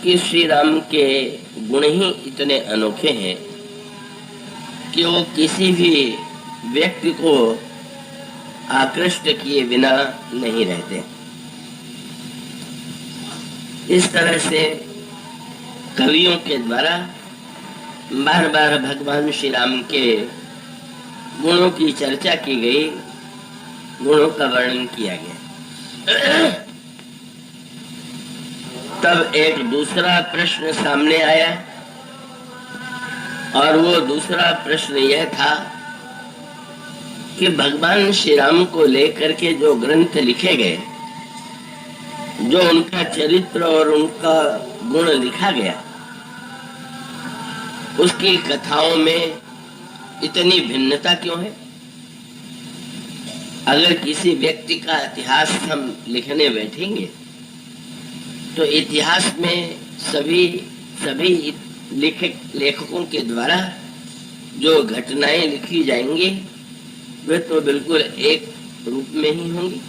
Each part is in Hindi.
कि श्री राम के गुण ही इतने अनोखे हैं कि वो किसी भी व्यक्ति को आकृष्ट किए बिना नहीं रहते। इस तरह से कवियों के द्वारा बार बार भगवान श्री राम के गुणों की चर्चा की गई, गुणों का वर्णन किया गया। तब एक दूसरा प्रश्न सामने आया और वो दूसरा प्रश्न यह था कि भगवान श्री राम को लेकर के जो ग्रंथ लिखे गए, जो उनका चरित्र और उनका गुण लिखा गया, उसकी कथाओं में इतनी भिन्नता क्यों है? अगर किसी व्यक्ति का इतिहास हम लिखने बैठेंगे तो इतिहास में सभी लेखकों के द्वारा जो घटनाएं लिखी जाएंगी वे तो बिल्कुल एक रूप में ही होंगी,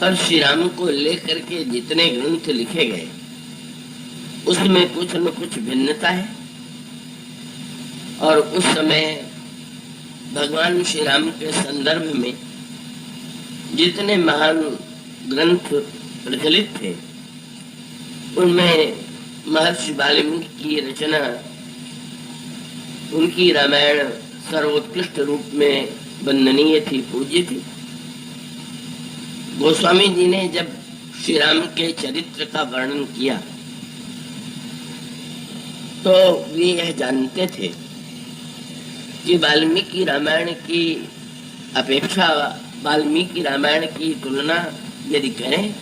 और श्री राम को लेकर के जितने ग्रंथ लिखे गए उसमें कुछ न कुछ भिन्नता है। और उस समय भगवान श्री राम के संदर्भ में जितने महान ग्रंथ प्रचलित थे उनमें महर्षि वाल्मीकि की रचना, उनकी रामायण सर्वोत्कृष्ट रूप में वंदनीय थी, पूज्य थी। गोस्वामी जी ने जब श्री राम के चरित्र का वर्णन किया तो वे यह जानते थे कि वाल्मीकि रामायण की अपेक्षा, वाल्मीकि रामायण की तुलना यदि करें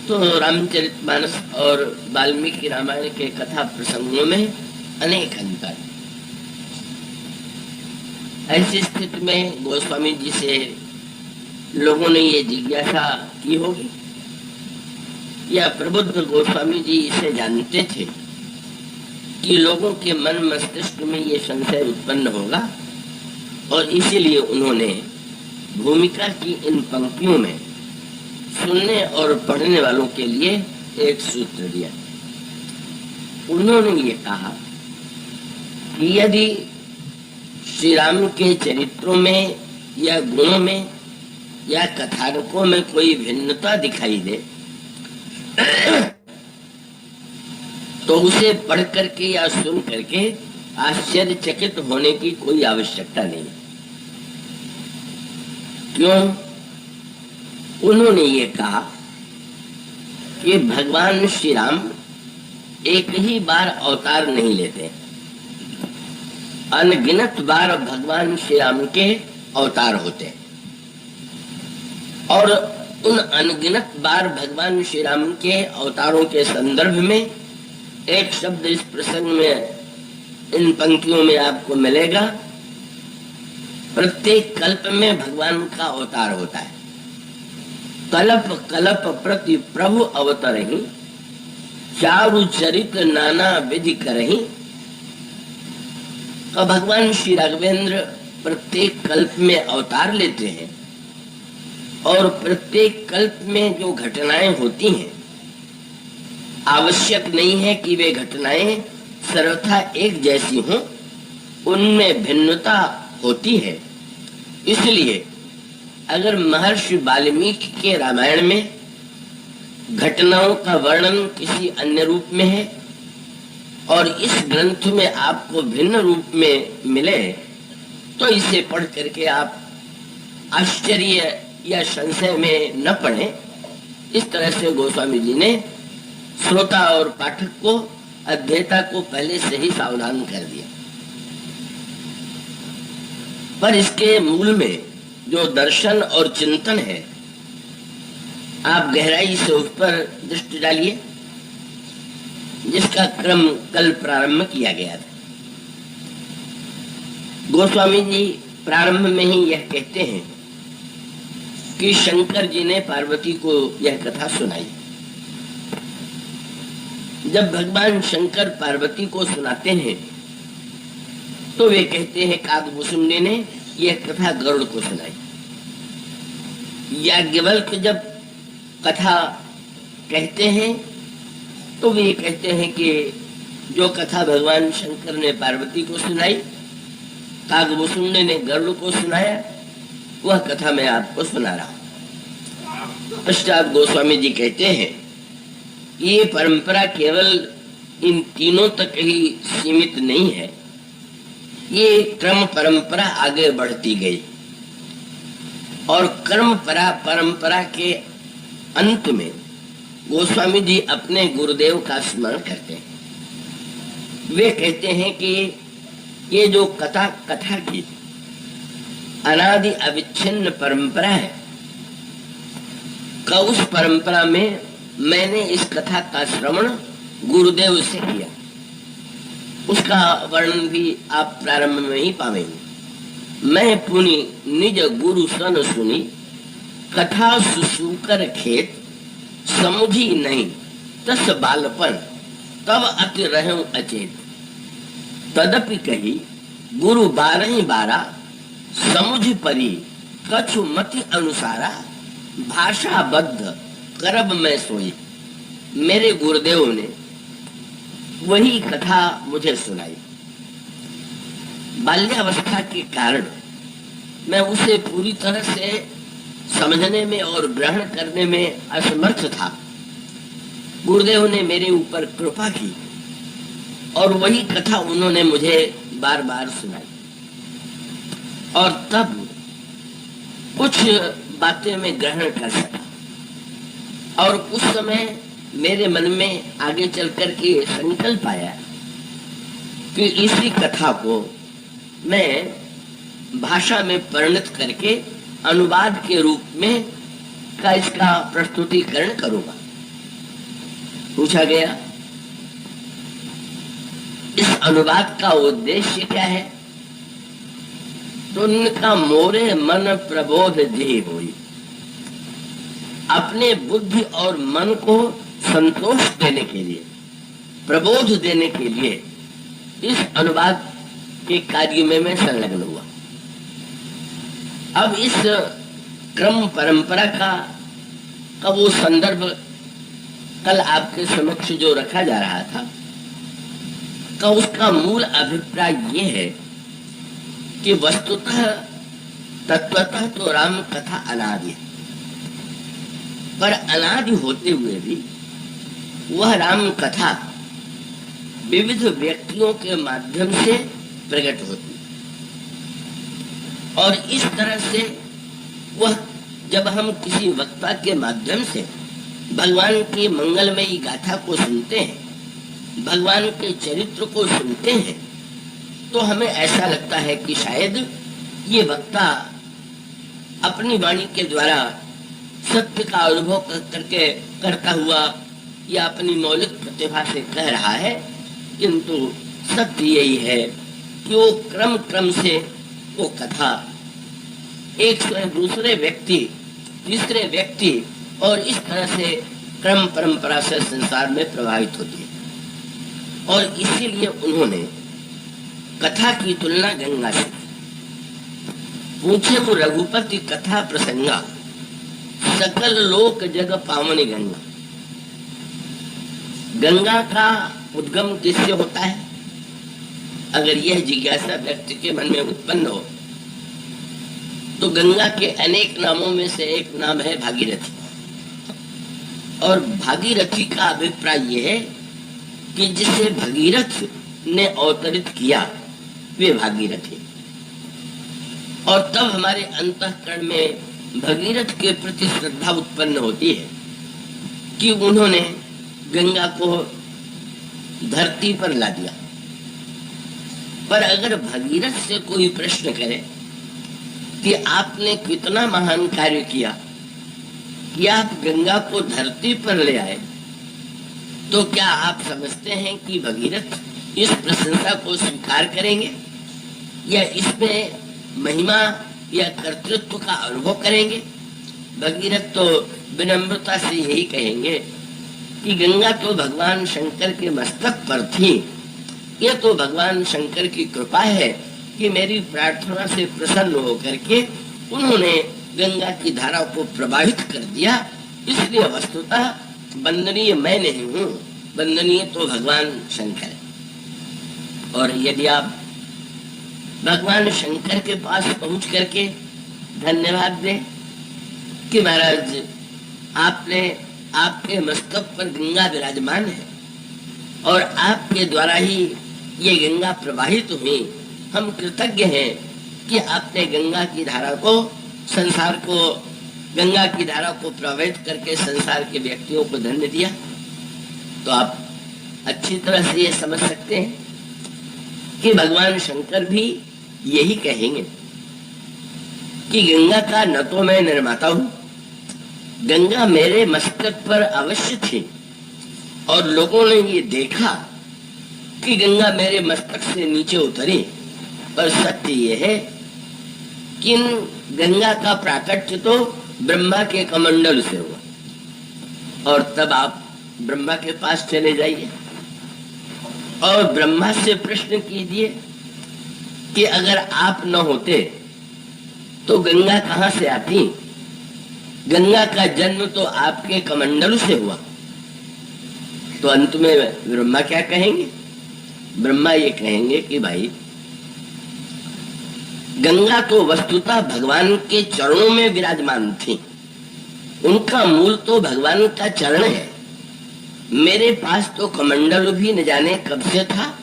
तो रामचरितमानस और वाल्मीकि रामायण के कथा प्रसंगों में अनेक अंतर। ऐसी स्थिति में गोस्वामी जी से लोगों ने ये जिज्ञासा की होगी, या प्रबुद्ध गोस्वामी जी इसे जानते थे कि लोगों के मन मस्तिष्क में ये संशय उत्पन्न होगा, और इसीलिए उन्होंने भूमिका की इन पंक्तियों में सुनने और पढ़ने वालों के लिए एक सूत्र दिया। उन्होंने ये कहा कि यदि श्री राम के चरित्रों में या गुणों में या कथानकों में कोई भिन्नता दिखाई दे तो उसे पढ़ करके या सुन करके आश्चर्यचकित होने की कोई आवश्यकता नहीं। क्यों? उन्होंने ये कहा कि भगवान श्री राम एक ही बार अवतार नहीं लेते, अनगिनत बार भगवान श्री राम के अवतार होते, और उन अनगिनत बार भगवान श्री राम के अवतारों के संदर्भ में एक शब्द इस प्रसंग में, इन पंक्तियों में आपको मिलेगा। प्रत्येक कल्प में भगवान का अवतार होता है। कल्प कल्प प्रति प्रभु अवतरहि, चारु चरित नाना विधि करहि। तो भगवान श्री राघवेंद्र प्रत्येक कल्प में अवतार लेते हैं, और प्रत्येक कल्प में जो घटनाएं होती हैं आवश्यक नहीं है कि वे घटनाएं सर्वथा एक जैसी हों, उनमें भिन्नता होती है। इसलिए अगर महर्षि वाल्मीकि के रामायण में घटनाओं का वर्णन किसी अन्य रूप में है और इस ग्रंथ में आपको भिन्न रूप में मिले, तो इसे पढ़ करके आप आश्चर्य या संशय में न पड़े। इस तरह से गोस्वामी जी ने श्रोता और पाठक को, अध्येता को पहले से ही सावधान कर दिया। पर इसके मूल में जो दर्शन और चिंतन है, आप गहराई से उस पर दृष्टि डालिए, जिसका क्रम कल प्रारंभ किया गया था। गोस्वामी जी प्रारंभ में ही यह कहते हैं कि शंकर जी ने पार्वती को यह कथा सुनाई। जब भगवान शंकर पार्वती को सुनाते हैं तो वे कहते हैं काकभूषुंडी ने यह कथा गरुड़ को सुनाई। याज्ञवल्क्य जब कथा कहते हैं तो वे कहते हैं कि जो कथा भगवान शंकर ने पार्वती को सुनाई, कागभूषुंड ने गरुड़ को सुनाया, वह कथा मैं आपको सुना रहा हूं। पश्चात गोस्वामी जी कहते हैं ये परंपरा केवल इन तीनों तक ही सीमित नहीं है, ये क्रम परंपरा आगे बढ़ती गई और कर्म परंपरा के अंत में गोस्वामी जी अपने गुरुदेव का स्मरण करते हैं। वे कहते हैं कि ये जो कथा की अनादि अविच्छिन्न परंपरा है, का उस परंपरा में मैंने इस कथा का श्रवण गुरुदेव से किया। उसका वर्णन भी आप प्रारंभ में ही पावेंगे। मैं पुनि निज गुरु सन सुनी, कथा सुसूकर खेत, समुझी नहीं तस बालपन, तब अति रहूं अचेत। तदपि कही गुरु 12 समुझ परी, कछु मति अनुसारा, भाषाबद्ध करब मैं सोई। मेरे गुरुदेव ने वही कथा मुझे सुनाई। बाल्यावस्था के कारण मैं उसे पूरी तरह से समझने में और ग्रहण करने में असमर्थ था। गुरुदेव ने मेरे ऊपर कृपा की और वही कथा उन्होंने मुझे बार बार सुनाई, और तब कुछ बातें मैं ग्रहण कर सका। और उस समय मेरे मन में आगे चल कर के संकल्प आया कि इसी कथा को मैं भाषा में परिणत करके अनुवाद के रूप में का इसका प्रस्तुतिकरण करूंगा। पूछा गया इस अनुवाद का उद्देश्य क्या है, तो उनका मोरे मन प्रबोध जी हुई। अपने बुद्धि और मन को संतोष देने के लिए, प्रबोध देने के लिए इस अनुवाद के कार्य में मैं संलग्न हुआ। अब इस क्रम परंपरा का वो संदर्भ कल आपके समक्ष जो रखा जा रहा था, का उसका मूल अभिप्राय ये है कि वस्तुतः तत्वतः तो राम कथा अनादि है, पर अनादि होते हुए भी वह राम कथा विविध व्यक्तियों के माध्यम से प्रकट होती, और इस तरह से वह जब हम किसी वक्ता के माध्यम से भगवान की मंगलमयी गाथा को सुनते हैं, भगवान के चरित्र को सुनते हैं, तो हमें ऐसा लगता है कि शायद ये वक्ता अपनी वाणी के द्वारा सत्य का अनुभव करके करता हुआ या अपनी मौलिक प्रतिभा से कह रहा है, किंतु सत्य यही है कि वो क्रम से वो कथा एक से दूसरे व्यक्ति, तीसरे व्यक्ति, और इस तरह से क्रम परंपरा से संसार में प्रभावित होती है। और इसीलिए उन्होंने कथा की तुलना गंगा से। पूछे वो रघुपति कथा प्रसंगा, सकल लोक जग पावनी गंगा। गंगा का उद्गम किससे होता है? अगर यह जिज्ञासा व्यक्ति के मन में उत्पन्न हो तो गंगा के अनेक नामों में से एक नाम है भागीरथी। और भागीरथी का अभिप्राय यह है कि जिसे भगीरथ ने अवतरित किया वे भागीरथी। और तब हमारे अंतःकरण में भगीरथ के प्रति श्रद्धा उत्पन्न होती है कि उन्होंने गंगा को धरती पर ला दिया। पर अगर भगीरथ से कोई प्रश्न करे कि आपने कितना महान कार्य किया कि आप गंगा को धरती पर ले आए, तो क्या आप समझते हैं कि भगीरथ इस प्रशंसा को स्वीकार करेंगे या इसमें महिमा या कर्तृत्व का अनुभव करेंगे? भगीरथ तो विनम्रता से यही कहेंगे कि गंगा तो भगवान शंकर के मस्तक पर थी, यह तो भगवान शंकर की कृपा है कि मेरी प्रार्थना से प्रसन्न होकर के उन्होंने गंगा की धारा को प्रभावित कर दिया, इसलिए वस्तुतः वंदनीय मैं नहीं हूँ, वंदनीय तो भगवान शंकर है। और यदि आप भगवान शंकर के पास पहुंच करके धन्यवाद दें कि महाराज आपने, आपके मस्तक पर गंगा विराजमान है और आपके द्वारा ही ये गंगा प्रवाहित हुई, हम कृतज्ञ हैं कि आपने गंगा की धारा को, संसार को, गंगा की धारा को प्रवाहित करके संसार के व्यक्तियों को धन्य दिया। तो आप अच्छी तरह से ये समझ सकते हैं कि भगवान शंकर भी यही कहेंगे कि गंगा का न तो मैं निर्माता हूं, गंगा मेरे मस्तक पर अवश्य थी और लोगों ने ये देखा कि गंगा मेरे मस्तक से नीचे उतरी, पर सत्य ये है कि गंगा का प्राकट्य तो ब्रह्मा के कमंडल से हुआ। और तब आप ब्रह्मा के पास चले जाइए और ब्रह्मा से प्रश्न कीजिए कि अगर आप न होते तो गंगा कहां से आती? गंगा का जन्म तो आपके कमंडल से हुआ। तो अंत में ब्रह्मा क्या कहेंगे? ब्रह्मा ये कहेंगे कि भाई गंगा तो वस्तुतः भगवान के चरणों में विराजमान थी, उनका मूल तो भगवान का चरण है। मेरे पास तो कमंडल भी न जाने कब से था,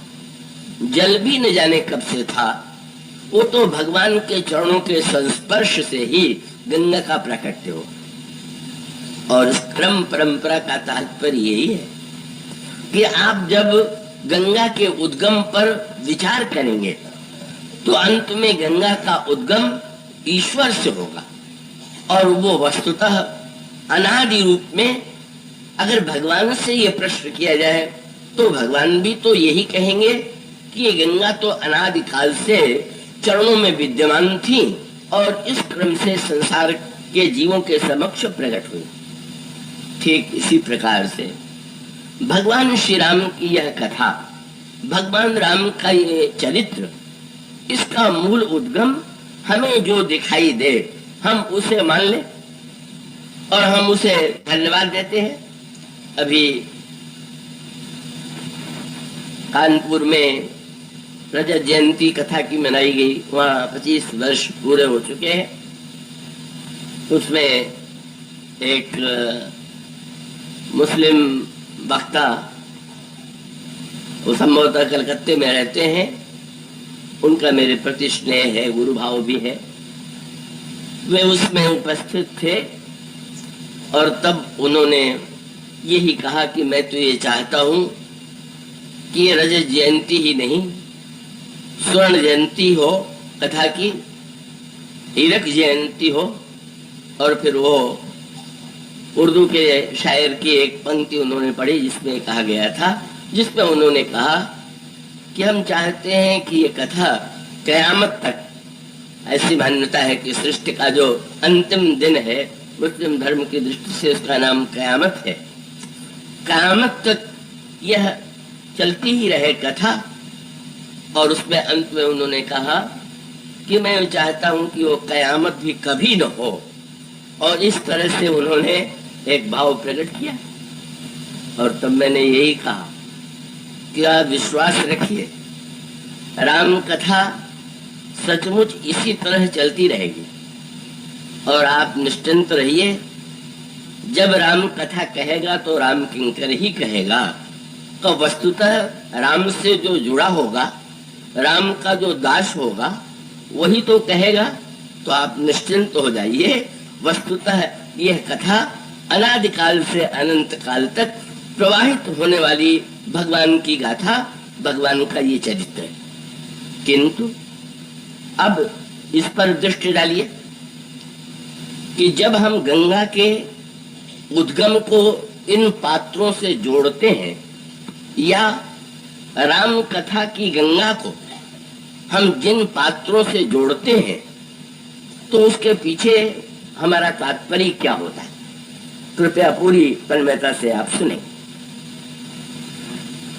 जल भी न जाने कब से था, वो तो भगवान के चरणों के संस्पर्श से ही गंगा का प्राकट्य हो। और इस क्रम परंपरा का तात्पर्य यही है कि आप जब गंगा के उद्गम पर विचार करेंगे तो अंत में गंगा का उद्गम ईश्वर से होगा और वो वस्तुतः अनादि रूप में। अगर भगवान से ये प्रश्न किया जाए तो भगवान भी तो यही कहेंगे कि ये गंगा तो अनादि काल से चरणों में विद्यमान थी और इस क्रम से संसार के जीवों के समक्ष प्रकट हुई। ठीक इसी प्रकार से भगवान श्री राम की यह कथा, भगवान राम का ये चरित्र, इसका मूल उद्गम हमें जो दिखाई दे हम उसे मान लें और हम उसे धन्यवाद देते हैं। अभी कानपुर में रजत जयंती कथा की मनाई गई, वहाँ 25 वर्ष पूरे हो चुके हैं। उसमें एक मुस्लिम वक्ता, वो संभवतः कलकत्ते में रहते हैं, उनका मेरे प्रति स्नेह है, गुरु भाव भी है, वे उसमें उपस्थित थे और तब उन्होंने यही कहा कि मैं तो ये चाहता हूं कि ये रजत जयंती ही नहीं, स्वर्ण जयंती हो कथा की, हीरक जयंती हो। और फिर वो उर्दू के शायर की एक पंक्ति उन्होंने पढ़ी जिसमें कहा गया था, जिसमें उन्होंने कहा कि हम चाहते हैं कि ये कथा कयामत तक, ऐसी मान्यता है कि सृष्टि का जो अंतिम दिन है मुस्लिम धर्म की दृष्टि से उसका नाम कयामत है, कयामत तक यह चलती ही रहे कथा। और उसमें अंत में उन्होंने कहा कि मैं चाहता हूं कि वो कयामत भी कभी न हो। और इस तरह से उन्होंने एक भाव प्रकट किया और तब मैंने यही कहा कि आप विश्वास रखिए, राम कथा सचमुच इसी तरह चलती रहेगी और आप निश्चिंत रहिए। जब राम कथा कहेगा तो राम किंकर ही कहेगा, तो वस्तुतः राम से जो जुड़ा होगा, राम का जो दास होगा, वही तो कहेगा। तो आप निश्चिंत हो जाइए, वस्तुतः यह कथा अनादिकाल से अनंत काल तक प्रवाहित होने वाली भगवान की गाथा, भगवान का ये चरित्र है। किंतु अब इस पर दृष्टि डालिए कि जब हम गंगा के उद्गम को इन पात्रों से जोड़ते हैं या राम कथा की गंगा को हम जिन पात्रों से जोड़ते हैं, तो उसके पीछे हमारा तात्पर्य क्या होता है? कृपया पूरी तन्मयता से आप सुने।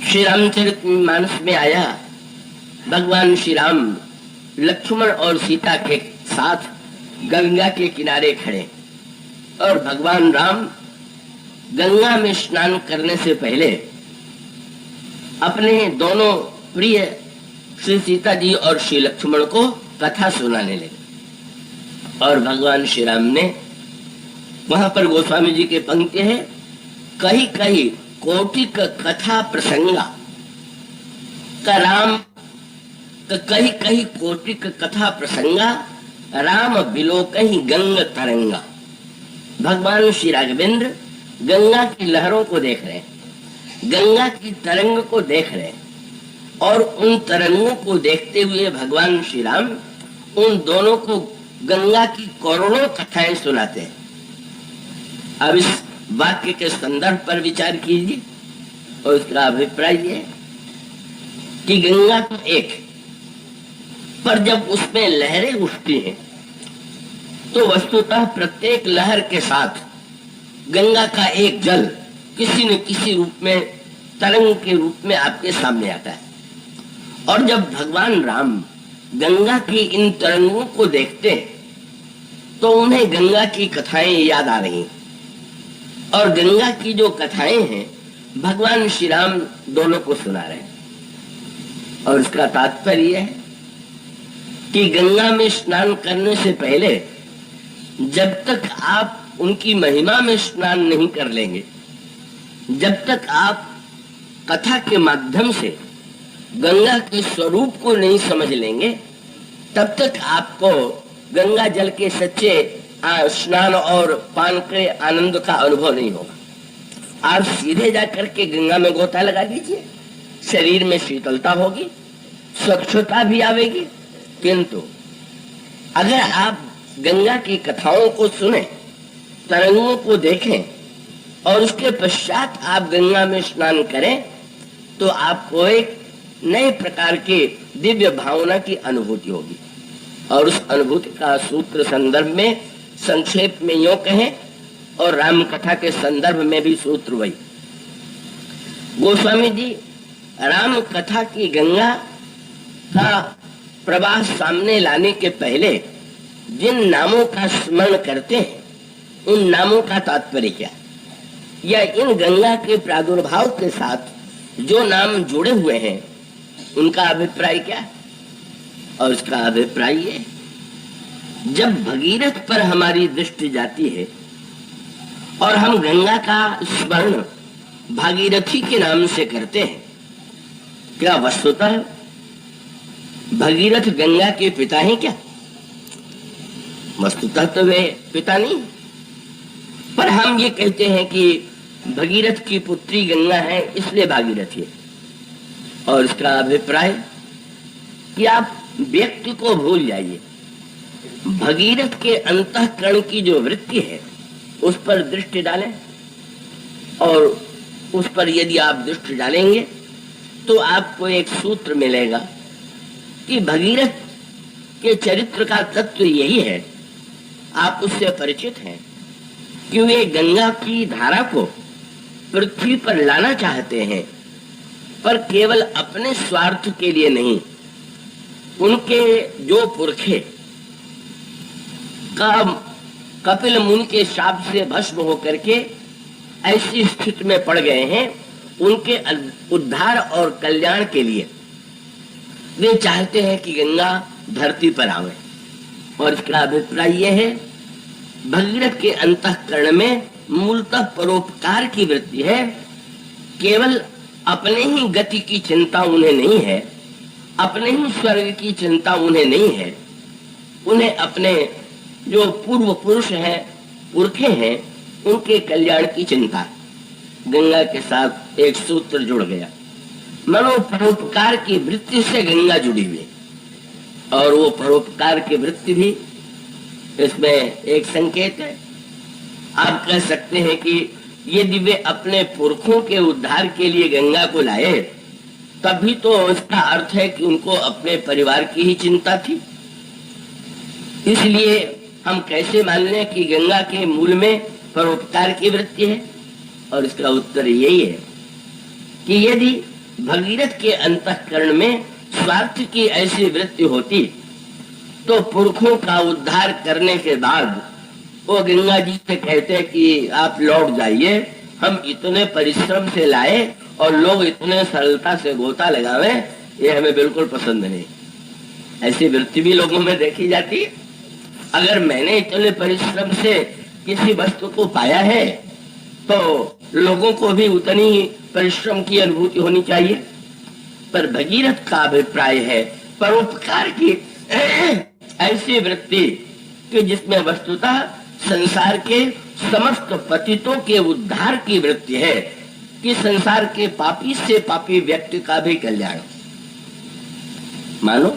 श्री रामचरितमानस में आया, भगवान श्री राम लक्ष्मण और सीता के साथ गंगा के किनारे खड़े और भगवान राम गंगा में स्नान करने से पहले अपने दोनों प्रिय श्री सीता जी और श्री लक्ष्मण को कथा सुनाने लगे। और भगवान श्री राम ने, वहां पर गोस्वामी जी के पंक्ति है, कही कही कोटिक कथा प्रसंगा का राम, कही कही कोटिक कथा प्रसंगा राम बिलो कहीं गंग तरंगा। भगवान श्री राघवेंद्र गंगा की लहरों को देख रहे हैं, गंगा की तरंग को देख रहे हैं, और उन तरंगों को देखते हुए भगवान श्री राम उन दोनों को गंगा की करोड़ों कथाएं सुनाते हैं। अब इस वाक्य के संदर्भ पर विचार कीजिए और उसका अभिप्राय यह है कि गंगा तो एक है, पर जब उसमें लहरें उठती हैं तो वस्तुतः प्रत्येक लहर के साथ गंगा का एक जल किसी न किसी रूप में, तरंग के रूप में आपके सामने आता है। और जब भगवान राम गंगा की इन तरंगों को देखते हैं तो उन्हें गंगा की कथाएं याद आ रही हैं, और गंगा की जो कथाएं हैं भगवान श्री राम दोनों को सुना रहे हैं। और इसका तात्पर्य है कि गंगा में स्नान करने से पहले जब तक आप उनकी महिमा में स्नान नहीं कर लेंगे, जब तक आप कथा के माध्यम से गंगा के स्वरूप को नहीं समझ लेंगे, तब तक आपको गंगा जल के सच्चे स्नान और पान के आनंद का अनुभव नहीं होगा। आप सीधे जाकर के गंगा में गोता लगा दीजिए, शरीर में शीतलता होगी, स्वच्छता भी आवेगी, किंतु अगर आप गंगा की कथाओं को सुने, तरंगों को देखें और उसके पश्चात आप गंगा में स्नान करें, तो आपको एक नए प्रकार के दिव्य भावना की अनुभूति होगी। और उस अनुभूति का सूत्र संदर्भ में संक्षेप में यूं कहें, और राम कथा के संदर्भ में भी सूत्र वही। गोस्वामी जी राम कथा की गंगा का प्रवाह सामने लाने के पहले जिन नामों का स्मरण करते हैं, उन नामों का तात्पर्य क्या, या इन गंगा के प्रादुर्भाव के साथ जो नाम जुड़े हुए हैं उनका अभिप्राय क्या। और उसका अभिप्राय है, जब भगीरथ पर हमारी दृष्टि जाती है और हम गंगा का स्मरण भागीरथी के नाम से करते हैं, क्या वस्तुतः भगीरथ गंगा के पिता हैं क्या? वस्तुतः तो वे पिता नहीं, पर हम ये कहते हैं कि भगीरथ की पुत्री गंगा है इसलिए भागीरथी है। और इसका अभिप्राय कि आप व्यक्ति को भूल जाइए, भगीरथ के अंतःकरण की जो वृत्ति है उस पर दृष्टि डालें, और उस पर यदि आप दृष्टि डालेंगे तो आपको एक सूत्र मिलेगा कि भगीरथ के चरित्र का तत्व यही है, आप उससे परिचित हैं कि वे गंगा की धारा को पृथ्वी पर लाना चाहते हैं, पर केवल अपने स्वार्थ के लिए नहीं। उनके जो पुरखे कपिल मुनि के शाप से भस्म होकर के ऐसी स्थिति में पड़ गए हैं, उनके उद्धार और कल्याण के लिए वे चाहते हैं कि गंगा धरती पर आवे। और इसका अभिप्राय यह है, भगीरथ के अंतःकरण में मूलतः परोपकार की वृत्ति है, केवल अपने ही गति की चिंता उन्हें नहीं है, अपने ही स्वर्ग की चिंता उन्हें नहीं है, उन्हें अपने जो पूर्व पुरुष हैं, पुरखे हैं, उनके कल्याण की चिंता। गंगा के साथ एक सूत्र जुड़ गया, मनो परोपकार की वृत्ति से गंगा जुड़ी हुई, और वो परोपकार की वृत्ति भी इसमें एक संकेत है। आप कह सकते हैं कि यदि वे अपने पुरखों के उद्धार के लिए गंगा को लाए, तभी तो इसका अर्थ है कि उनको अपने परिवार की ही चिंता थी। इसलिए हम कैसे मान लें कि गंगा के मूल में परोपकार की वृत्ति है? और इसका उत्तर यही है कि यदि भगीरथ के अंतःकरण में स्वार्थ की ऐसी वृत्ति होती, तो पुरखों का उद्धार करने के बाद वो गंगा जी से कहते कि आप लौट जाइए, हम इतने परिश्रम से लाए और लोग इतने सरलता से गोता लगावे, ये हमें बिल्कुल पसंद नहीं। ऐसी वृत्ति भी लोगों में देखी जाती है। अगर मैंने इतने परिश्रम से किसी वस्तु को पाया है तो लोगों को भी उतनी परिश्रम की अनुभूति होनी चाहिए। पर भगीरथ का अभिप्राय है परोपकार की ऐसी वृत्ति कि जिसमें वस्तुतः संसार के समस्त पतितों के उद्धार की वृत्ति है, कि संसार के पापी से पापी व्यक्ति का भी कल्याण। मानो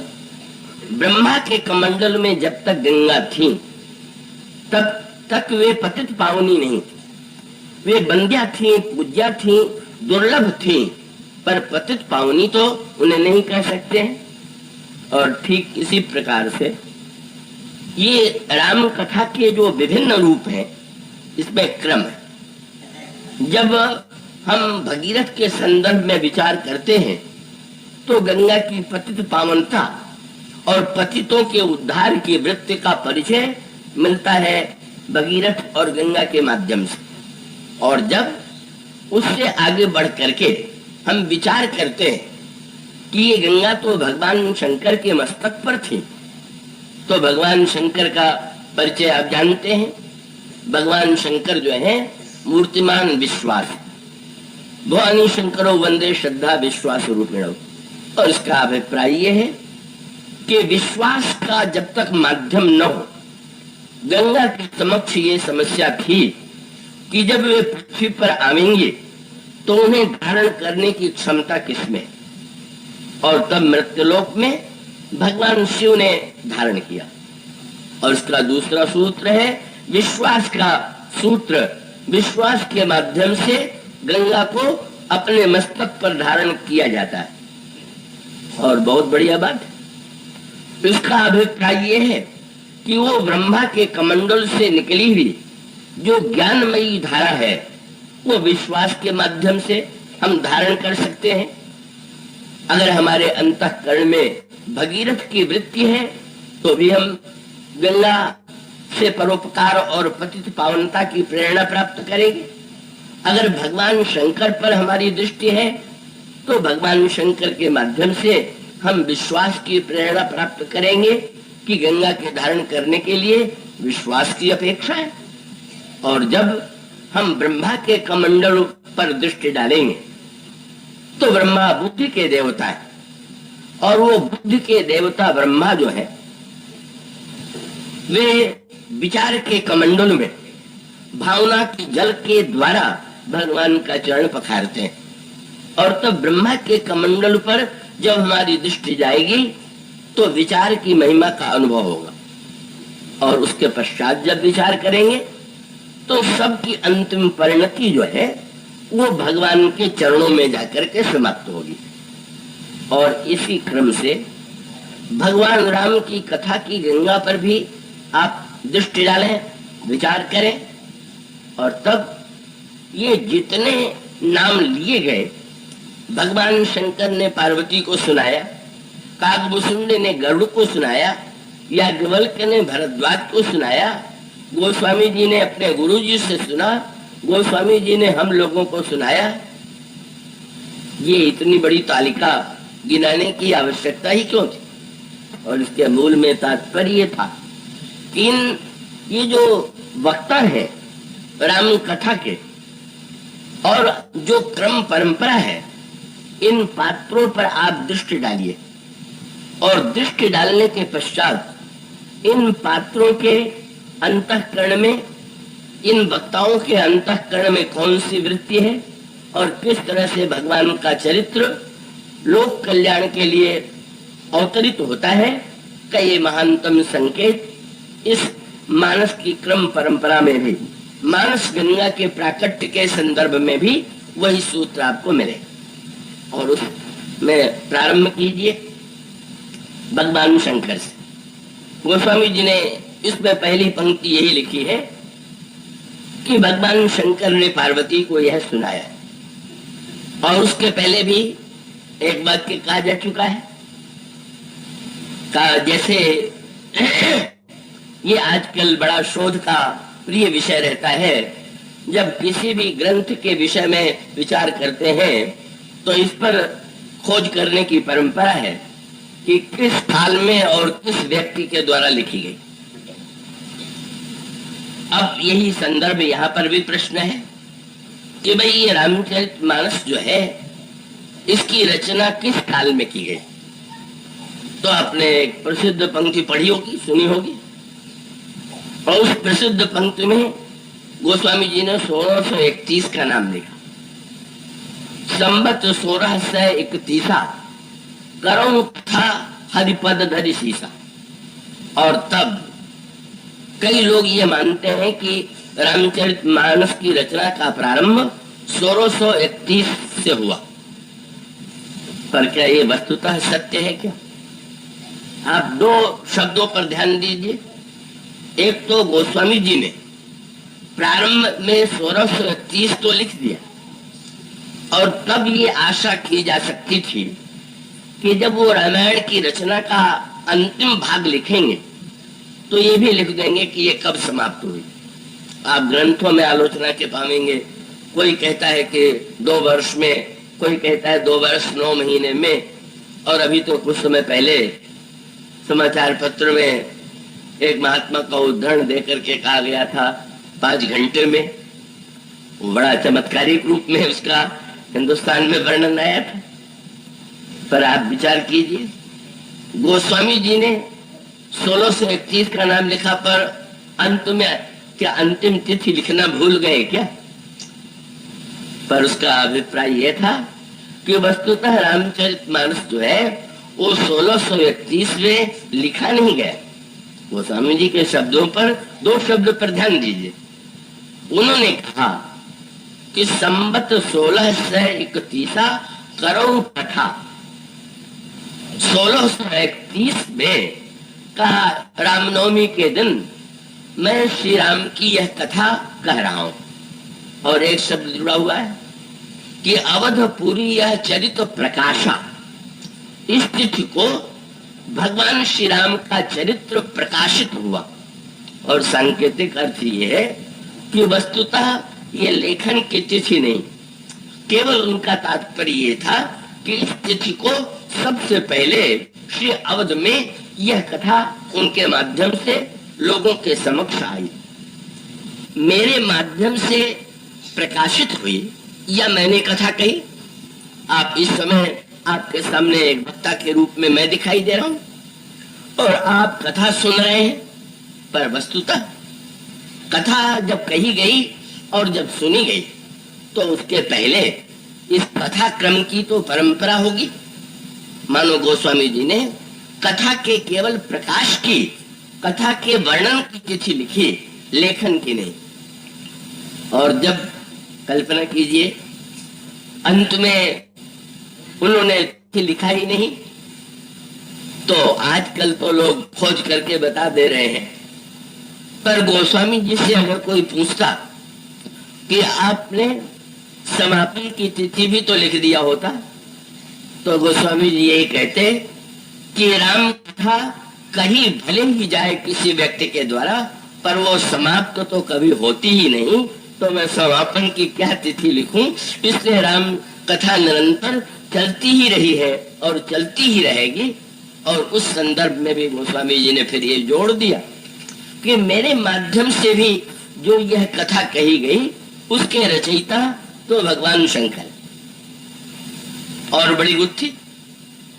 ब्रह्मा के कमंडल में जब तक गंगा थी तब तक वे पतित पावनी नहीं थी। वे बंध्या थी, पूज्या थी, दुर्लभ थी, पर पतित पावनी तो उन्हें नहीं कह सकते हैं। और ठीक इसी प्रकार से ये राम कथा के जो विभिन्न रूप हैं, इसमें क्रम है। जब हम भगीरथ के संदर्भ में विचार करते हैं तो गंगा की पतित पावनता और पतितों के उद्धार की वृत्ति का परिचय मिलता है भगीरथ और गंगा के माध्यम से। और जब उससे आगे बढ़ करके हम विचार करते हैं कि ये गंगा तो भगवान शंकर के मस्तक पर थी, तो भगवान शंकर का परिचय आप जानते हैं। भगवान शंकर जो है मूर्तिमान विश्वास, भवानी शंकरो वंदे श्रद्धा विश्वास रूपिणो। और इसका अभिप्राय ये है कि विश्वास का जब तक माध्यम न हो, गंगा के समक्ष ये समस्या थी कि जब वे पृथ्वी पर आवेंगे तो उन्हें धारण करने की क्षमता किसमें। और तब मृत्युलोक में भगवान शिव ने धारण किया। और इसका दूसरा सूत्र है विश्वास का सूत्र। विश्वास के माध्यम से गंगा को अपने मस्तक पर धारण किया जाता है। और बहुत बढ़िया बात, इसका अभिप्राय यह है कि वो ब्रह्मा के कमंडल से निकली हुई जो ज्ञानमयी धारा है, वो विश्वास के माध्यम से हम धारण कर सकते हैं। अगर हमारे अंतःकरण में भगीरथ की वृत्ति है तो भी हम गंगा से परोपकार और पतित पावनता की प्रेरणा प्राप्त करेंगे। अगर भगवान शंकर पर हमारी दृष्टि है तो भगवान शंकर के माध्यम से हम विश्वास की प्रेरणा प्राप्त करेंगे कि गंगा के धारण करने के लिए विश्वास की अपेक्षा है। और जब हम ब्रह्मा के कमंडल पर दृष्टि डालेंगे तो ब्रह्मा बुद्धि के देवता है, और वो बुद्धि के देवता ब्रह्मा जो है वे विचार के कमंडल में भावना के जल के द्वारा भगवान का चरण पखारते हैं। और तब ब्रह्मा के कमंडल पर जब हमारी दृष्टि जाएगी तो विचार की महिमा का अनुभव होगा। और उसके पश्चात जब विचार करेंगे तो सबकी अंतिम परिणति जो है वो भगवान के चरणों में जाकर के समाप्त होगी। और इसी क्रम से भगवान राम की कथा की गंगा पर भी आप दृष्टि डालें, विचार करें। और तब ये जितने नाम लिए गए, भगवान शंकर ने पार्वती को सुनाया, काकभूषुंड ने गरुड़ को सुनाया, याज्ञवल्क्य ने भरद्वाज को सुनाया, गोस्वामी जी ने अपने गुरु जी से सुना, गोस्वामी जी ने हम लोगों को सुनाया। ये इतनी बड़ी तालिका गिनाने की आवश्यकता ही क्यों थी? और इसके मूल में तात्पर्य था कि ये जो वक्ता है राम कथा के और जो क्रम परंपरा है, इन पात्रों पर आप दृष्टि डालिए। और दृष्टि डालने के पश्चात इन पात्रों के अंतःकरण में, इन वक्ताओं के अंतःकरण में कौन सी वृत्ति है और किस तरह से भगवान का चरित्र लोक कल्याण के लिए अवतरित होता है का ये महानतम संकेत इस मानस की क्रम परंपरा में भी, मानस गंगा के प्राकट्य के संदर्भ में भी वही सूत्र आपको मिले। और उसमें प्रारंभ कीजिए भगवान शंकर से। गोस्वामी जी ने इसमें पहली पंक्ति यही लिखी है कि भगवान शंकर ने पार्वती को यह सुनाया। और उसके पहले भी एक वाक्य कहा जा चुका है का, जैसे ये आजकल बड़ा शोध का प्रिय विषय रहता है जब किसी भी ग्रंथ के विषय में विचार करते हैं तो इस पर खोज करने की परंपरा है कि किस काल में और किस व्यक्ति के द्वारा लिखी गई। अब यही संदर्भ यहाँ पर भी प्रश्न है कि भाई ये रामचरितमानस जो है इसकी रचना किस काल में की गई। तो आपने एक प्रसिद्ध पंक्ति पढ़ी होगी, सुनी होगी, और उस प्रसिद्ध पंक्ति में गोस्वामी जी ने 1631 का नाम लिखा। संबत 1631 करो था हरिपद धरि सीसा। और तब कई लोग ये मानते हैं कि रामचरितमानस की रचना का प्रारंभ 1631 से हुआ, पर क्या ये वस्तुतः सत्य है क्या? आप दो शब्दों पर ध्यान दीजिए। एक तो गोस्वामी जी ने प्रारंभ में 1631 तो लिख दिया, और तब ये आशा की जा सकती थी कि जब वो रामायण की रचना का अंतिम भाग लिखेंगे तो ये भी लिख देंगे कि ये कब समाप्त हुई। आप ग्रंथों में आलोचना के पाएंगे, कोई कहता है कि 2 वर्ष में, कोई कहता है 2 वर्ष 9 महीने में, और अभी तो कुछ समय पहले समाचार पत्र में एक महात्मा का उदाहरण देकर के कहा गया था 5 घंटे में। बड़ा चमत्कारिक रूप में उसका हिंदुस्तान में वर्णन आया था। पर आप विचार कीजिए, गोस्वामी जी ने 1631 का नाम लिखा, पर अंत में क्या अंतिम तिथि लिखना भूल गए क्या? पर उसका अभिप्राय यह था कि वस्तुतः रामचरितमानस जो है वो 1631 में लिखा नहीं गया। गोस्वामी जी के शब्दों पर, 2 शब्द पर ध्यान दीजिए। उन्होंने कहा कि संबत 1631 करो कथा। 1631 में कहा रामनवमी के दिन मैं श्री राम की यह कथा कह रहा हूं। और एक शब्द जुड़ा हुआ है कि अवधपुरी यह चरित्र प्रकाशा। इस तिथि को भगवान श्री राम का चरित्र प्रकाशित हुआ। और सांकेतिक अर्थ ये है कि वस्तुतः ये लेखन की तिथि नहीं, केवल उनका तात्पर्य ये था कि इस तिथि को सबसे पहले श्री अवध में यह कथा उनके माध्यम से लोगों के समक्ष आई, मेरे माध्यम से प्रकाशित हुई, या मैंने कथा कही। आप इस समय आपके सामने एक वक्ता के रूप में मैं दिखाई दे रहा हूं और आप कथा सुन रहे हैं, पर वस्तुतः कथा जब कही गई और जब सुनी गई तो उसके पहले इस कथा क्रम की तो परंपरा होगी। मानो गोस्वामी जी ने कथा के केवल प्रकाश की, कथा के वर्णन की तिथि लिखी, लेखन की नहीं। और जब कल्पना कीजिए अंत में उन्होंने लिखा ही नहीं, तो आजकल तो लोग खोज करके बता दे रहे हैं। पर गोस्वामी जी से अगर कोई पूछता कि आपने समापन की तिथि भी तो लिख दिया होता, तो गोस्वामी जी यही कहते कि राम कथा कहीं भले ही जाए किसी व्यक्ति के द्वारा, पर वो समाप्त तो कभी होती ही नहीं, तो मैं समापन की क्या तिथि लिखूं। इसलिए राम कथा निरंतर चलती ही रही है और चलती ही रहेगी। और उस संदर्भ में भी गोस्वामी जी ने फिर ये जोड़ दिया कि मेरे माध्यम से भी जो यह कथा कही गई उसके रचयिता तो भगवान शंकर। और बड़ी गुत्थी,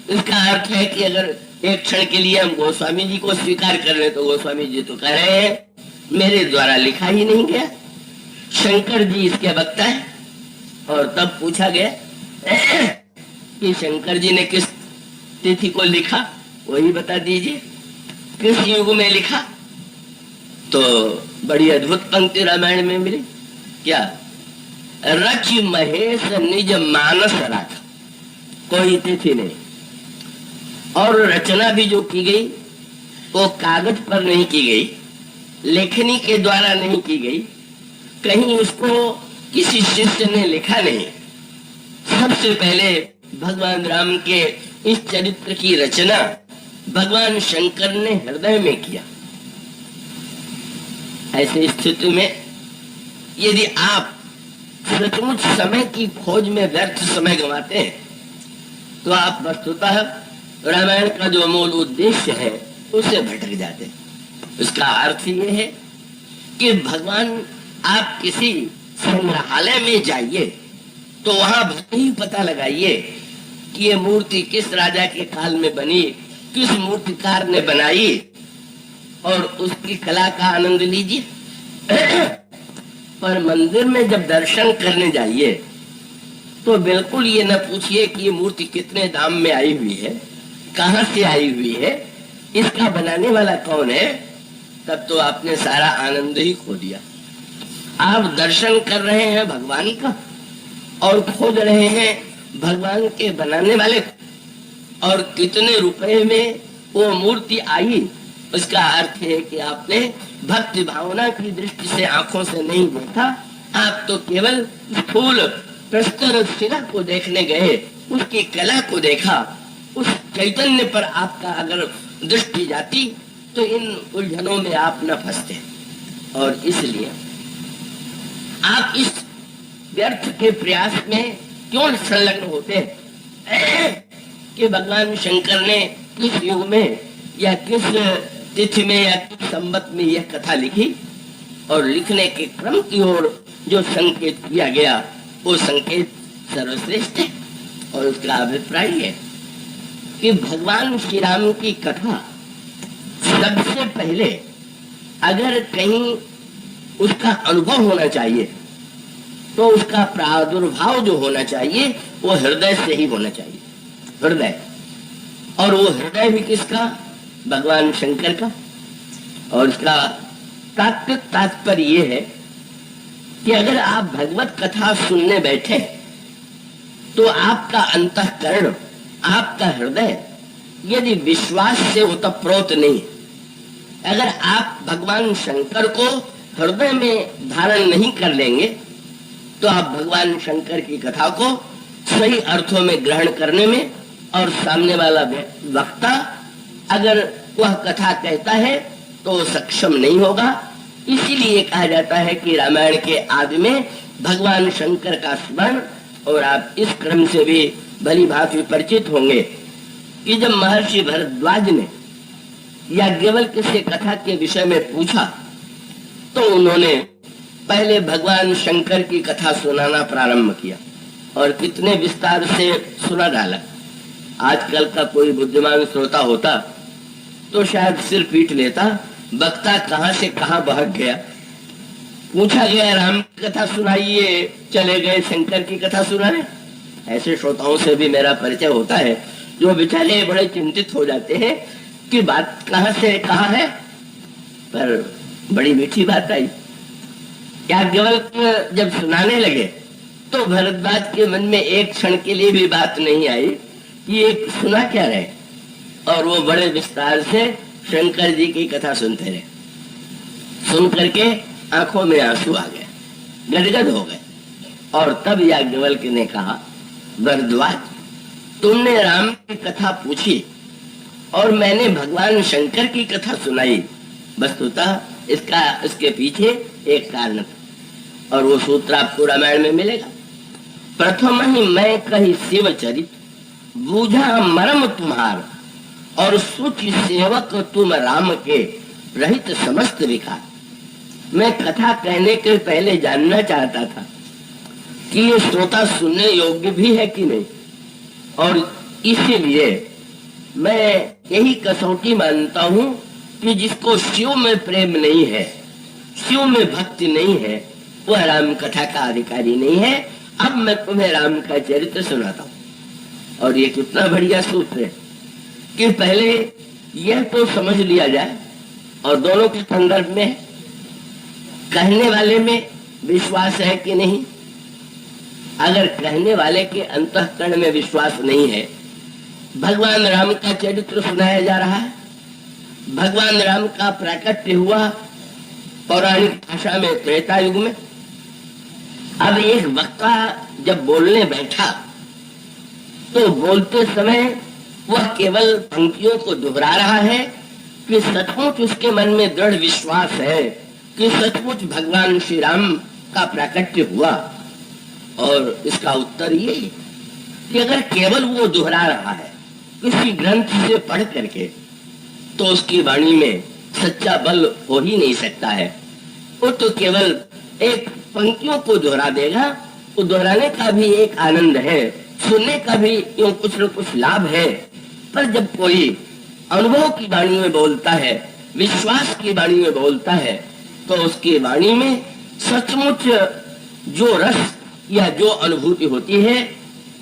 इसका अर्थ है कि अगर एक क्षण के लिए हम गोस्वामी जी को स्वीकार कर रहे तो गोस्वामी जी तो कह रहे हैं मेरे द्वारा लिखा ही नहीं गया, शंकर जी इसके वक्ता है। और तब पूछा गया कि शंकर जी ने किस तिथि को लिखा, वही बता दीजिए, किस युग में लिखा। तो बड़ी अद्भुत पंक्ति रामायण में मिली, क्या रच महेश निज मानस राखा, कोई तिथि नहीं। और रचना भी जो की गई वो कागज पर नहीं की गई, लेखनी के द्वारा नहीं की गई, कहीं उसको किसी शिष्य ने लिखा नहीं। सबसे पहले भगवान राम के इस चरित्र की रचना भगवान शंकर ने हृदय में किया। ऐसी स्थिति में यदि आप सचमुच समय की खोज में व्यर्थ समय गंवाते हैं तो आप वस्तुतः रामायण का जो मूल उद्देश्य है उसे भटक जाते हैं। उसका अर्थ ये है कि भगवान, आप किसी संग्रहालय में जाइए तो वहां भले ही पता लगाइए कि ये मूर्ति किस राजा के काल में बनी, किस मूर्तिकार ने बनाई, और उसकी कला का आनंद लीजिए। पर मंदिर में जब दर्शन करने जाइए तो बिल्कुल ये न पूछिए कि ये मूर्ति कितने दाम में आई हुई है, कहां से आई हुई है, इसका बनाने वाला कौन है। तब तो आपने सारा आनंद ही खो दिया। आप दर्शन कर रहे हैं भगवान का और खोज रहे हैं भगवान के बनाने वाले को, और कितने रुपए में वो मूर्ति आई। उसका अर्थ है कि आपने भक्ति भावना की दृष्टि से आंखों से नहीं देखा, आप तो केवल स्थूल प्रस्तर शिला को देखने गए, उसकी कला को देखा। उस चैतन्य पर आपका अगर दृष्टि जाती तो इन उलझनों में आप न फंसते। और इसलिए आप इस व्यर्थ के प्रयास में क्यों संलग्न होते हैं कि भगवान शंकर ने किस युग में या किस तिथि में या किस संवत में यह कथा लिखी, और लिखने के क्रम की ओर जो संकेत किया गया वो संकेत सर्वश्रेष्ठ है। और उसका अभिप्राय है कि भगवान श्री राम की कथा सबसे पहले अगर कहीं उसका अनुभव होना चाहिए तो उसका प्रादुर्भाव जो होना चाहिए वो हृदय से ही होना चाहिए। हृदय, और वो हृदय भी किसका? भगवान शंकर का। और इसका तात्पर्य ये है कि अगर आप भगवत कथा सुनने बैठे तो आपका अंतःकरण, आपका हृदय यदि विश्वास से ओतप्रोत नहीं, अगर आप भगवान शंकर को हृदय में धारण नहीं कर लेंगे तो आप भगवान शंकर की कथा को सही अर्थों में ग्रहण करने में, और सामने वाला वक्ता अगर वह कथा कहता है तो सक्षम नहीं होगा। इसीलिए कहा जाता है कि रामायण के आदि में भगवान शंकर का स्मरण, और आप इस क्रम से भी भली भांति परिचित होंगे कि जब महर्षि भरद्वाज ने याज्ञवल्क्य से कथा के विषय में पूछा तो उन्होंने पहले भगवान शंकर की कथा सुनाना प्रारंभ किया और कितने विस्तार से सुना डाला। आजकल का कोई बुद्धिमान श्रोता होता तो शायद सिर पीट लेता, वक्ता कहां से कहां बहक गया। पूछा गया राम की कथा सुनाइए, चले गए शंकर की कथा सुनाने। ऐसे श्रोताओं से भी मेरा परिचय होता है जो बेचारे बड़े चिंतित हो जाते हैं कि बात कहां से कहां है, पर बड़ी मीठी बात आई। याज्ञवल्क्य जब सुनाने लगे तो भरद्वाज के मन में एक क्षण के लिए भी बात नहीं आई कि ये सुना क्या रहे, और वो बड़े विस्तार से शंकर जी की कथा सुनते रहे। सुन करके आंखों में आंसू आ गए, गदगद हो गए। और तब याज्ञवल्क्य ने कहा, भरद्वाज, तुमने राम की कथा पूछी और मैंने भगवान शंकर की कथा सुनाई। वस्तुतः इसके पीछे एक कारण था, और वो सूत्र आपको रामायण में मिलेगा। प्रथम ही मैं कही शिव चरित, बूझा मरम तुम्हार, और सूचि सेवक तुम राम के, रहित समस्त विकार। मैं कथा कहने के पहले जानना चाहता था कि ये श्रोता सुनने योग्य भी है कि नहीं, और इसीलिए मैं यही कसौटी मानता हूं कि जिसको शिव में प्रेम नहीं है, शिव में भक्ति नहीं है, वह राम कथा का अधिकारी नहीं है। अब मैं तुम्हें राम का चरित्र सुनाता हूं। और ये कितना बढ़िया सूत्र है कि पहले यह तो समझ लिया जाए, और दोनों के संदर्भ में कहने वाले में विश्वास है कि नहीं। अगर कहने वाले के अंतःकरण में विश्वास नहीं है, भगवान राम का चरित्र सुनाया जा रहा है, भगवान राम का प्राकट्य हुआ पौराणिक भाषा में त्रेता युग में। अब एक वक्ता जब बोलने बैठा तो बोलते समय वह केवल पंक्तियों को दोहरा रहा है कि सचमुच उसके मन में दृढ़ विश्वास है कि सचमुच भगवान श्री राम का प्राकट्य हुआ। और इसका उत्तर ये कि अगर केवल वो दोहरा रहा है किसी ग्रंथ से पढ़ करके, तो उसकी वाणी में सच्चा बल हो ही नहीं सकता है। वो तो केवल एक पंक्तियों को दोहरा देगा। वो दोहराने का भी एक आनंद है, सुनने का भी यूं कुछ न कुछ लाभ है। पर जब कोई अनुभव की वाणी में बोलता है, विश्वास की वाणी में बोलता है, तो उसकी वाणी में सचमुच जो रस या जो अनुभूति होती है,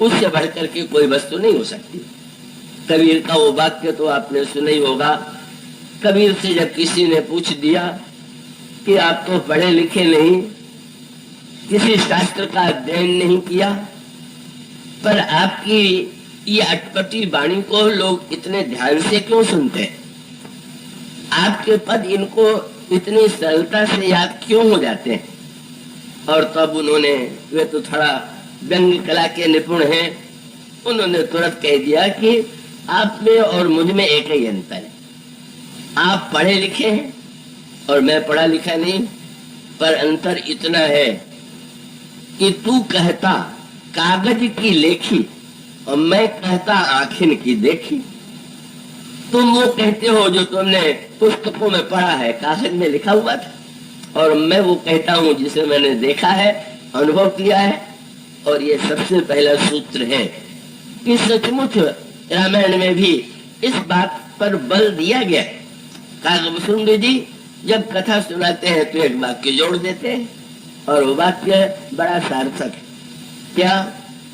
उससे बढ़कर के कोई वस्तु नहीं हो सकती। कबीर का वो वाक्य तो आपने सुना ही होगा। कबीर से जब किसी ने पूछ दिया कि आप तो पढ़े लिखे नहीं, किसी शास्त्र का अध्ययन नहीं किया, पर आपकी ये अटपटी वाणी को लोग इतने ध्यान से क्यों सुनते हैं? आपके पद इनको इतनी सरलता से याद क्यों हो जाते हैं? और तब उन्होंने, वे तो थोड़ा व्यंग्य कला के निपुण हैं, उन्होंने तुरंत कह दिया कि आप में और मुझ में एक ही अंतर है। आप पढ़े लिखे हैं और मैं पढ़ा लिखा नहीं, पर अंतर इतना है कि तू कहता कागज की लेखी और मैं कहता आखिन की देखी। तुम वो कहते हो जो तुमने पुस्तकों में पढ़ा है, कागज में लिखा हुआ था, और मैं वो कहता हूँ जिसे मैंने देखा है, अनुभव किया है। और ये सबसे पहला सूत्र है कि सचमुच रामायण में भी इस बात पर बल दिया गया है। कागभूषण जी जब कथा सुनाते हैं तो एक वाक्य जोड़ देते हैं, और वो वाक्य बड़ा सार्थक है। क्या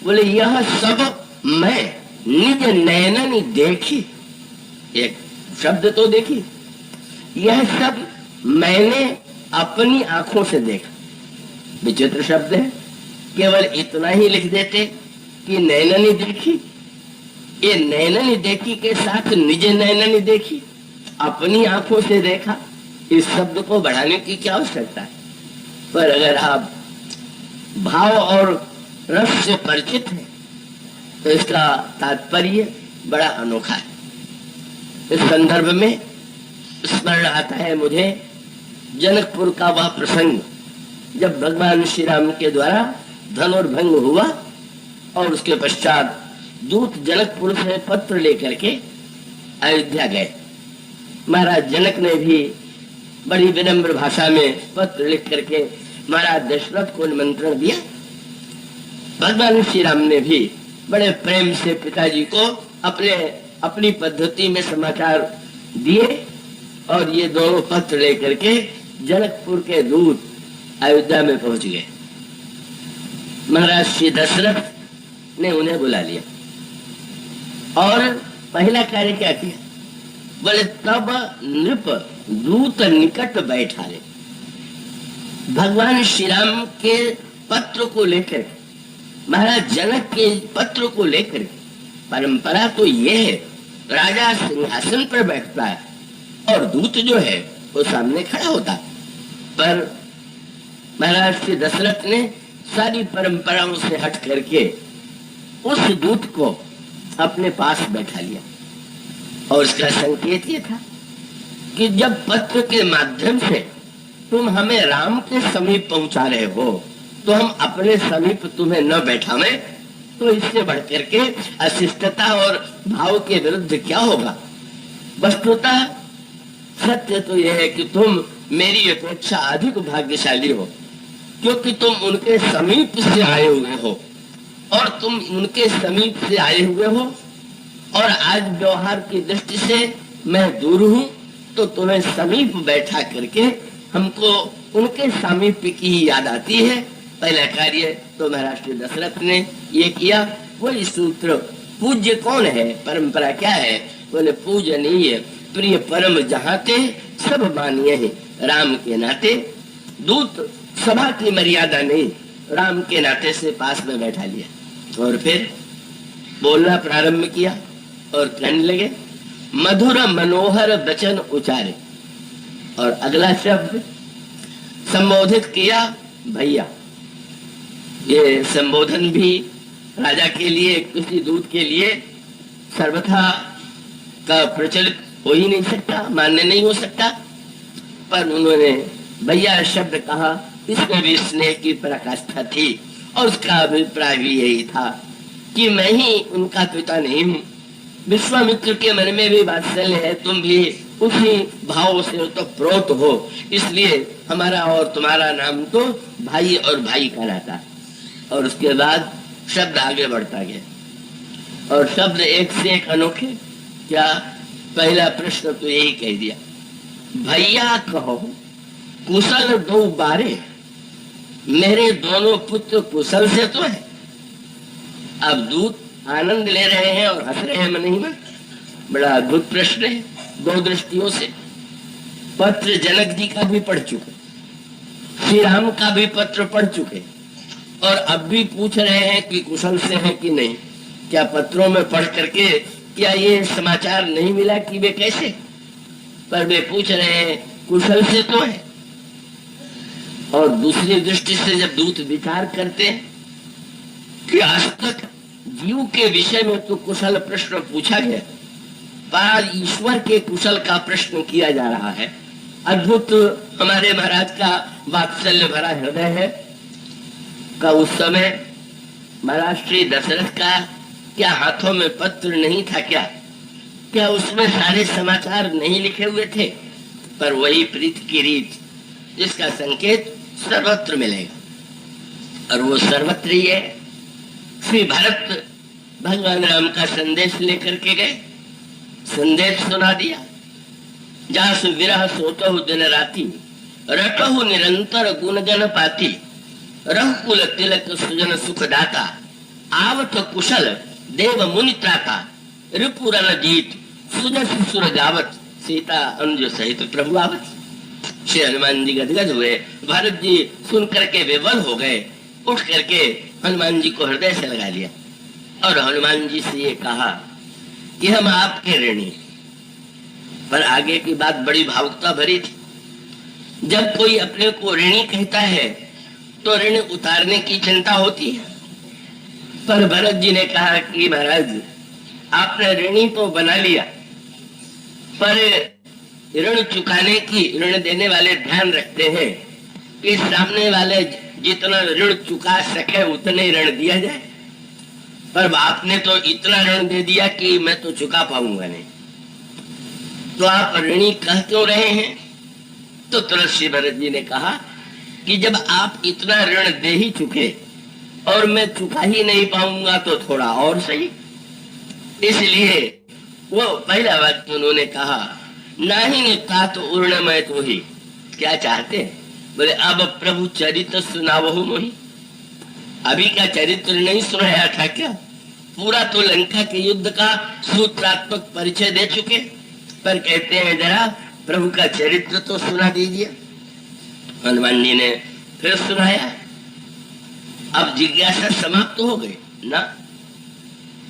बोले? यह सब मैं निज नयननि देखी। एक शब्द तो देखी, यह सब मैंने अपनी आंखों से देखा। विचित्र शब्द है, केवल इतना ही लिख देते कि नैननी देखी। ये नैननी देखी के साथ निज नैननी देखी, अपनी आंखों से देखा, इस शब्द को बढ़ाने की क्या आवश्यकता है? पर अगर आप भाव और रस से परिचित हैं तो इसका तात्पर्य बड़ा अनोखा है। इस संदर्भ में स्मरण आता है मुझे जनकपुर का वह प्रसंग, जब भगवान श्री राम के द्वारा धनुर्भंग हुआ और उसके पश्चात दूत जनकपुर से पत्र लेकर के अयोध्या गए। महाराज जनक ने भी बड़ी विनम्र भाषा में पत्र लिख करके महाराज दशरथ को निमंत्रण दिया। भगवान श्री राम ने भी बड़े प्रेम से पिताजी को अपनी पद्धति में समाचार दिए, और ये दोनों पत्र लेकर के जनकपुर के दूत अयोध्या में पहुंच गए। महाराज श्री दशरथ ने उन्हें बुला लिया और पहला कार्य क्या किया? बोले तब नृप दूत निकट बैठा ले। भगवान श्री राम के पत्र को लेकर, महाराज जनक के पत्र को लेकर, परंपरा तो ये है राजा सिंहासन पर बैठता है और दूत जो है वो सामने खड़ा होता है। पर महाराज श्री दशरथ ने सारी परंपराओं से हट करके उस दूत को अपने पास बैठा लिया, और इसका संकेत ये था कि जब पत्र के माध्यम से तुम हमें राम के समीप पहुंचा रहे हो, तो हम अपने समीप तुम्हें न बैठावें तो इससे बढ़कर के अशिष्टता और भाव के विरुद्ध क्या होगा? वस्तुतः सत्य तो यह है कि तुम मेरी अपेक्षा अधिक भाग्यशाली हो, क्योंकि तुम उनके समीप से आए हुए हो, और तुम उनके समीप से आए हुए हो, और आज व्यवहार की दृष्टि से मैं दूर हूं, तो तुम्हें समीप बैठा करके हमको उनके समीप की ही याद आती है। पहला कार्य तो महाराज श्री दशरथ ने ये किया। वही सूत्र, पूज्य कौन है, परंपरा क्या है? बोले पूजनीय प्रिय परम जहाते सब मानिए है राम के नाते। दूत सभा की मर्यादा नहीं, राम के नाते से पास में बैठा लिया और फिर बोलना प्रारंभ किया और कहने लगे मधुर मनोहर वचन उचारे। और अगला शब्द संबोधित किया भैया। ये संबोधन भी राजा के लिए, किसी दूत के लिए सर्वथा का प्रचलित हो ही नहीं सकता, मान्य नहीं हो सकता, पर उन्होंने भैया शब्द कहा इसमें भी स्नेह की पराकाष्ठा थी और उसका अभिप्राय भी यही था कि मैं ही उनका पिता नहीं हूँ। विश्वामित्र के मन में भी वात्सल्य है, तुम भी उसी भाव से तो प्रोत हो, इसलिए हमारा और तुम्हारा नाम तो भाई और भाई का नाता। और उसके बाद शब्द आगे बढ़ता गया और शब्द एक से एक अनोखे। क्या पहला प्रश्न तो यही कह दिया, भैया कहो कुशल दो बारे, मेरे दोनों पुत्र कुशल से तो है। अब दूत आनंद ले रहे हैं और हंस रहे हैं मन ही मन। बड़ा अद्भुत प्रश्न है दो दृष्टियों से। पत्र जनक जी का भी पढ़ चुके, श्री राम का भी पत्र पढ़ चुके और अब भी पूछ रहे हैं कि कुशल से है कि नहीं। क्या पत्रों में पढ़ करके क्या ये समाचार नहीं मिला कि वे कैसे, पर वे पूछ रहे हैं कुशल से तो है। और दूसरी दृष्टि से जब दूत विचार करते हैं कि आज तक जीव के विषय में तो कुशल प्रश्न पूछा गया, पर ईश्वर के कुशल का प्रश्न किया जा रहा है। अद्भुत हमारे महाराज का वात्सल्य भरा हृदय है। का उस समय महाराज श्री दशरथ का क्या हाथों में पत्र नहीं था क्या उसमें सारे समाचार नहीं लिखे हुए थे? पर वही प्रीत की रीत जिसका संकेत सर्वत्र मिलेगा और वो सर्वत्र ही है। श्री भरत भगवान राम का संदेश लेकर के गए, संदेश सुना दिया। जासु विरह सोतहु दिन राति, रटहु निरंतर गुणगन पाती, रघुकुल तिलक सुजन सुख दाता, आवत कुशल देव मुनि त्राता, रिपुरन जीत सुजस सुर गावत, सीता अनुज सहित प्रभु आवत। श्री हनुमान जी गदगद हुए, भरत जी सुन करके विवल हो गए, उठ करके हनुमान जी को हृदय से लगा लिया और हनुमान जी से ये कहा कि हम आपके ऋणी। पर आगे की बात बड़ी भावुकता भरी थी। जब कोई अपने को ऋणी कहता है तो ऋण उतारने की चिंता होती है। पर भरत जी ने कहा कि महाराज आपने ऋणी तो बना लिया, पर ऋण चुकाने की, ऋण देने वाले ध्यान रखते हैं कि सामने वाले जितना ऋण चुका सके उतने ऋण दिया जाए। पर आपने तो इतना ऋण दे दिया कि मैं तो चुका पाऊंगा नहीं, तो आप ऋणी कह क्यों रहे हैं? तो तुरंत श्री भरत जी ने कहा कि जब आप इतना ऋण दे ही चुके और मैं चुका ही नहीं पाऊंगा तो थोड़ा और सही। इसलिए वो पहला वाक्य उन्होंने कहा, नाही निता तो उर्णमय तो ही। क्या चाहते हैं? बोले अब प्रभु चरित्र सुनावहु मोहि। अभी का चरित्र नहीं सुनाया था क्या? पूरा तो लंका के युद्ध का सूत्रात्मक परिचय दे चुके, पर कहते हैं जरा प्रभु का चरित्र तो सुना दीजिए। हनुमान जी ने फिर सुनाया। अब जिज्ञासा समाप्त हो गई ना।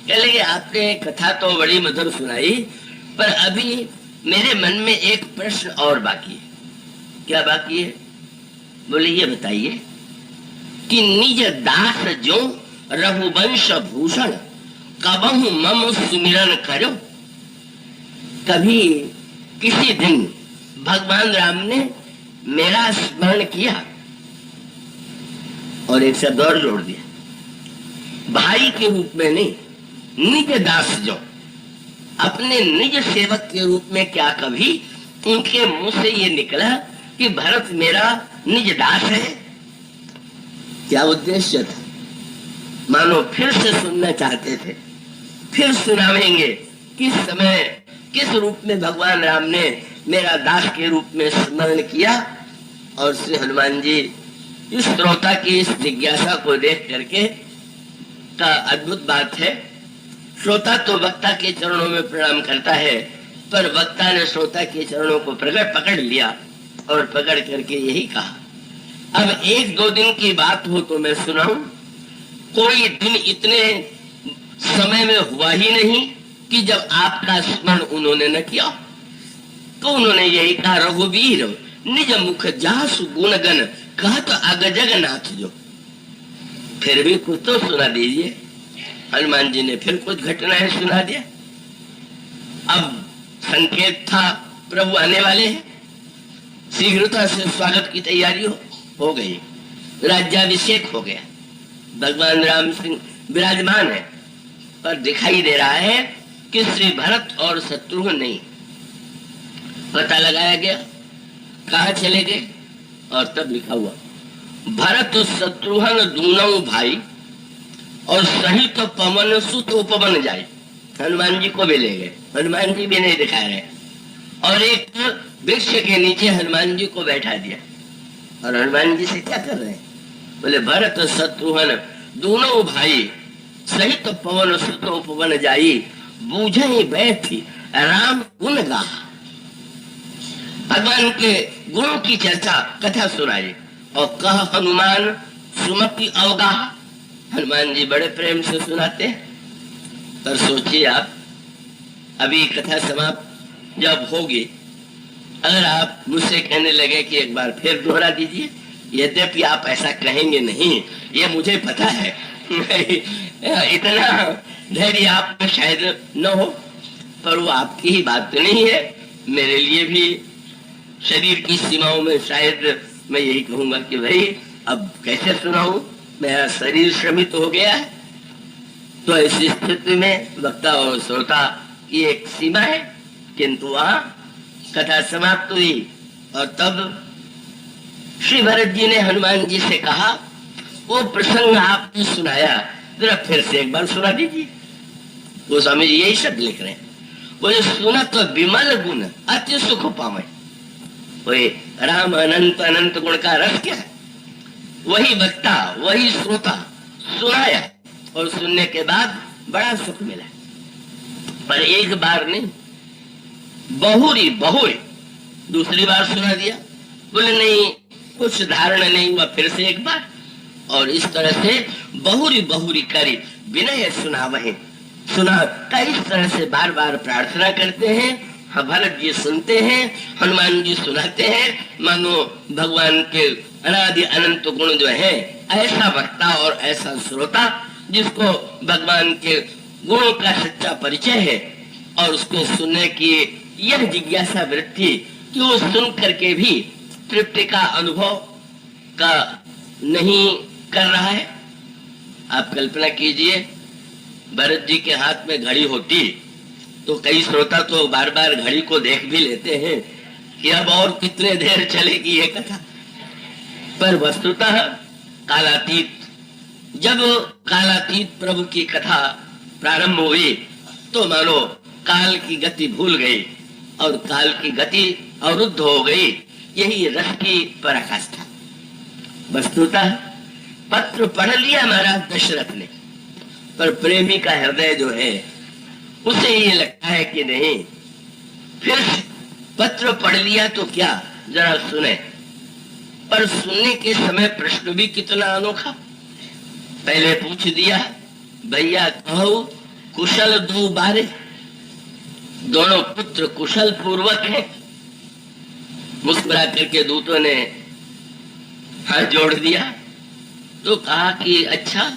कह लगे आपने कथा तो बड़ी मधुर सुनाई, पर अभी मेरे मन में एक प्रश्न और बाकी है। क्या बाकी है? बोले ये बताइए कि निज दास जो रघुवंश भूषण कबहु मम सुमिरन करो। कभी किसी दिन भगवान राम ने मेरा स्मरण किया? और एक शब्द और जोड़ दिया, भाई के रूप में नहीं, निज दास जो, अपने निज सेवक के रूप में क्या कभी उनके मुंह से ये निकला कि भरत मेरा निज दास है? क्या उद्देश्य था? मानो फिर से सुनना चाहते थे। फिर सुनावेंगे किस समय किस रूप में भगवान राम ने मेरा दास के रूप में स्मरण किया। और श्री हनुमान जी इस श्रोता की इस जिज्ञासा को देख करके का अद्भुत बात है। श्रोता तो वक्ता के चरणों में प्रणाम करता है, पर वक्ता ने श्रोता के चरणों को पकड़ लिया और पकड़ करके यही कहा, अब एक दो दिन की बात हो तो मैं सुनाऊं। कोई दिन इतने समय में हुआ ही नहीं कि जब आपका स्मरण उन्होंने न किया। तो उन्होंने यही कहा, रघुवीर निज मुख जासु गुणगन कहत अग जगन्नाथ जो। फिर भी कुछ तो सुना दीजिए। हनुमान जी ने फिर कुछ घटनाएं सुना दिया। अब संकेत था प्रभु आने वाले हैं, शीघ्रता से स्वागत की तैयारी हो गई। राज्याभिषेक हो गया, भगवान राम सिंह विराजमान है, पर दिखाई दे रहा है कि श्री भरत और शत्रुघ्न नहीं। पता लगाया गया, कहा चले गए, और तब लिखा हुआ भरत शत्रुघ्न दूनों भाई और सहित पवन सुत उपवन जाए। हनुमान जी को भी ले गए, हनुमान जी भी नहीं दिखा रहे, और एक वृक्ष के नीचे हनुमान जी को बैठा दिया। और हनुमान जी से क्या कर रहे हैं? बोले भरत शत्रुघ्न दोनों भाई सहित पवन सुत उपवन जाई, बूझे बैठी राम गुण गा। भगवान के गुणों की चर्चा कथा सुनाई, और कह हनुमान सुमति अवगा। हनुमान जी बड़े प्रेम से सुनाते हैं। पर सोचिए आप, अभी कथा समाप्त जब होगी, अगर आप मुझसे कहने लगे कि एक बार फिर दोहरा दीजिए, यद्यपि आप ऐसा कहेंगे नहीं, ये मुझे पता है, इतना धैर्य आप में शायद न हो, पर वो आपकी ही बात तो नहीं है, मेरे लिए भी शरीर की सीमाओं में शायद मैं यही कहूंगा कि भाई अब कैसे सुनाऊं, मेरा शरीर श्रमित हो गया है। तो ऐसी स्थिति में वक्ता और श्रोता की एक सीमा है, किंतु वहां कथा समाप्त हुई, और तब श्री भरत जी ने हनुमान जी से कहा, वो प्रसंग आपने सुनाया, जरा फिर से एक बार सुना दीजिए। वो स्वामी जी यही शब्द लिख रहे हैं, बोले सुना तो विमल गुण अति सुख पावे। वही राम अनंत अनंत गुण का रस क्या है? वही वक्ता, वही श्रोता सुनाया, और सुनने के बाद बड़ा सुख मिला। पर एक बार नहीं, बहुरी दूसरी बार सुना दिया। बोले नहीं, कुछ धारण नहीं हुआ, फिर से एक बार, और इस तरह से बहुरी करी विनय सुनावहे। सुनाता इस तरह से बार बार प्रार्थना करते हैं, भरत जी सुनते हैं, हनुमान जी सुनाते हैं, मानो भगवान के अनादि अनंत गुण जो है, ऐसा वक्ता और ऐसा श्रोता जिसको भगवान के गुणों का सच्चा परिचय है, और उसको सुनने की यह जिज्ञासा वृत्ति कि वो सुन करके भी तृप्ति का अनुभव का नहीं कर रहा है। आप कल्पना कीजिए, भरत जी के हाथ में घड़ी होती तो कई श्रोता तो बार बार घड़ी को देख भी लेते हैं कि अब और कितने देर चलेगी ये कथा। पर वस्तुतः कालातीत, जब कालातीत प्रभु की कथा प्रारंभ हुई तो मानो काल की गति भूल गई और काल की गति अवरुद्ध हो गई। यही रस की पराकाष्ठा। वस्तुतः पत्र पढ़ लिया महाराज दशरथ ने, पर प्रेमी का हृदय जो है उसे ये लगता है कि नहीं, फिर पत्र पढ़ लिया तो क्या, जरा सुने। पर सुनने के समय प्रश्न भी कितना अनोखा। पहले पूछ दिया, भैया कहो कुशल दो बारे। दोनों पुत्र कुशल पूर्वक हैं। मुस्कुरा करके दूतों ने हाथ जोड़ दिया तो कहा कि अच्छा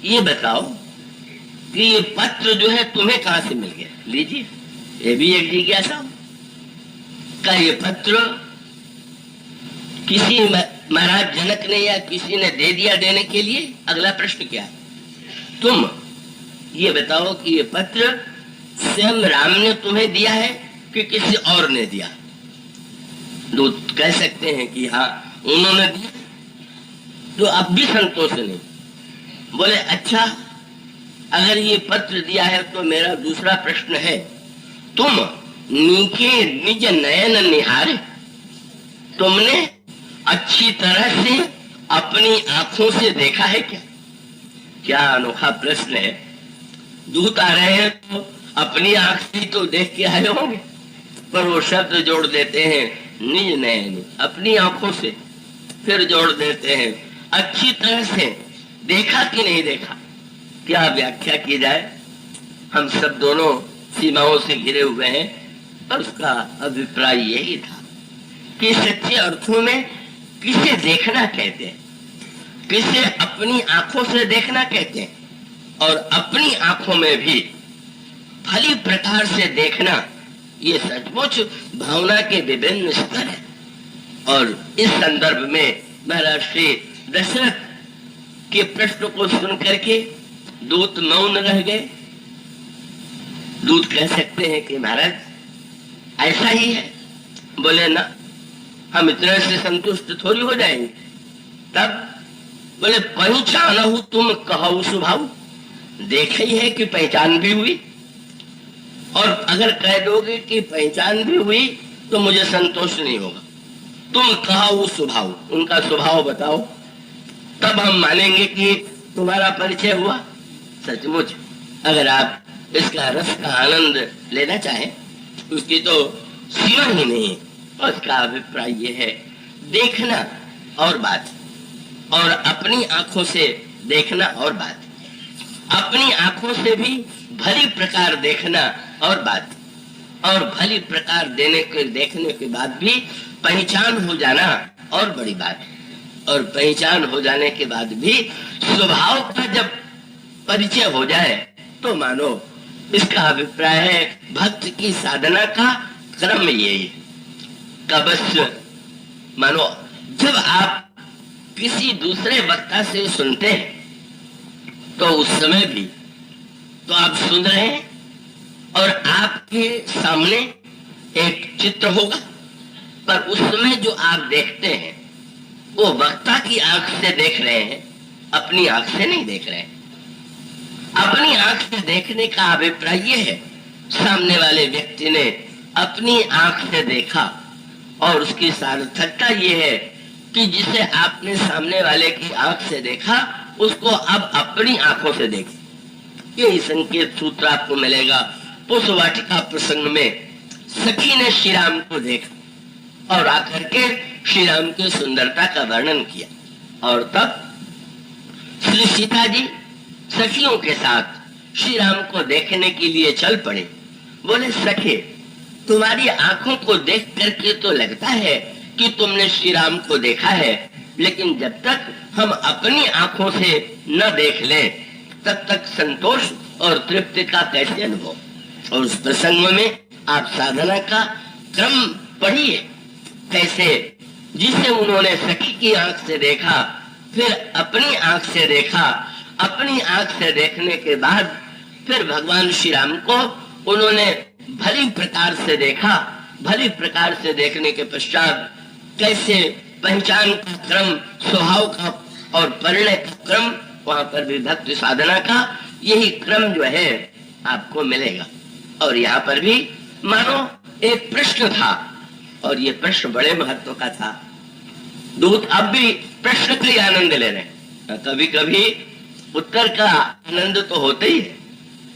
ये बताओ कि ये पत्र जो है तुम्हें कहां से मिल गया? लीजिए, ये भी एक जिज्ञासा। का ये पत्र किसी महाराज जनक ने या किसी ने दे दिया देने के लिए? अगला प्रश्न क्या है? तुम ये बताओ कि ये पत्र स्वयं राम ने तुम्हें दिया है कि किसी और ने दिया? दूत कह सकते हैं कि हाँ उन्होंने दिया, तो अब भी संतोष नहीं। बोले अच्छा, अगर ये पत्र दिया है तो मेरा दूसरा प्रश्न है, तुम नीचे निज नयन निहारे, तुमने अच्छी तरह से अपनी आंखों से देखा है क्या? क्या अनोखा प्रश्न है। दूत आ रहे हैं तो अपनी आंख से तो देख के आए होंगे, पर वो शब्द जोड़ देते हैं निज नयन, अपनी आंखों से, फिर जोड़ देते हैं अच्छी तरह से देखा कि नहीं देखा। क्या व्याख्या की जाए? हम सब दोनों सीमाओं से घिरे हुए हैं, पर उसका अभिप्राय यही था कि सच्चे अर्थों में किसे देखना कहते हैं, किसे अपनी आंखों से देखना कहते हैं, और अपनी आंखों में भी भली प्रकार से देखना, ये सचमुच भावना के विभिन्न स्तर है। और इस संदर्भ में महाराज श्री दशरथ के प्रश्न को सुन करके दूत मौन रह गए। दूत कह सकते हैं कि महाराज ऐसा ही है। बोले ना, हम इतने से संतुष्ट थोड़ी हो जाएंगे। तब बोले पहचानहु तुम कहु स्वभाव, देखा ही है कि पहचान भी हुई, और अगर कह दोगे कि पहचान भी हुई तो मुझे संतोष नहीं होगा। तुम कहु स्वभाव, उनका स्वभाव बताओ, तब हम मानेंगे कि तुम्हारा परिचय हुआ। सचमुच अगर आप इसका रस का आनंद लेना चाहें, उसकी तो सीमा ही नहीं। उसका अभिप्राय यह है, देखना और बात, और अपनी आंखों से देखना और बात, अपनी आंखों से भी भली प्रकार देखना और बात, और भली प्रकार देखने के बाद भी पहचान हो जाना और बड़ी बात, और पहचान हो जाने के बाद भी स्वभाव का जब परिचय हो जाए तो मानो इसका अभिप्राय है भक्त की साधना का क्रम यही का। बस मानो जब आप किसी दूसरे वक्ता से सुनते हैं तो उस समय भी तो आप सुन रहे हैं, और आपके सामने एक चित्र होगा, पर उस समय जो आप देखते हैं वो वक्ता की आंख से देख रहे हैं, अपनी आंख से नहीं देख रहे हैं। अपनी आंख से देखने का अभिप्राय ये है, सामने वाले व्यक्ति ने अपनी आंख से देखा, और उसकी सार्थकता ये है कि जिसे आपने सामने वाले की आंख से देखा उसको अब अपनी आंखों से देखें। यही संकेत सूत्र आपको मिलेगा। पुष्प वाटिका प्रसंग में सखी ने श्री राम को देखा और आकर के श्री राम की सुंदरता का वर्णन किया, और तब श्री सीता जी सखियों के साथ श्री राम को देखने के लिए चल पड़े। बोले सखे, तुम्हारी आंखों को देख करके तो लगता है कि तुमने श्री राम को देखा है, लेकिन जब तक हम अपनी आंखों से न देख लें तब तक संतोष और तृप्ति का कैसे अनुभव। और उस प्रसंग में आप साधना का क्रम पढ़िए, कैसे जिसे उन्होंने सखी की आंख से देखा, फिर अपनी आंख से देखा, अपनी आंख से देखने के बाद फिर भगवान श्री राम को उन्होंने भली प्रकार से देखा। भली प्रकार से देखने के पश्चात कैसे पहचान का क्रम, स्वभाव का और परिणय का क्रम, वहां पर भी भक्ति साधना का यही क्रम जो है आपको मिलेगा। और यहाँ पर भी मानो एक प्रश्न था, और ये प्रश्न बड़े महत्व का था। दूत अब भी प्रश्न का ही आनंद ले रहे हैं। कभी कभी उत्तर का आनंद तो होता ही है,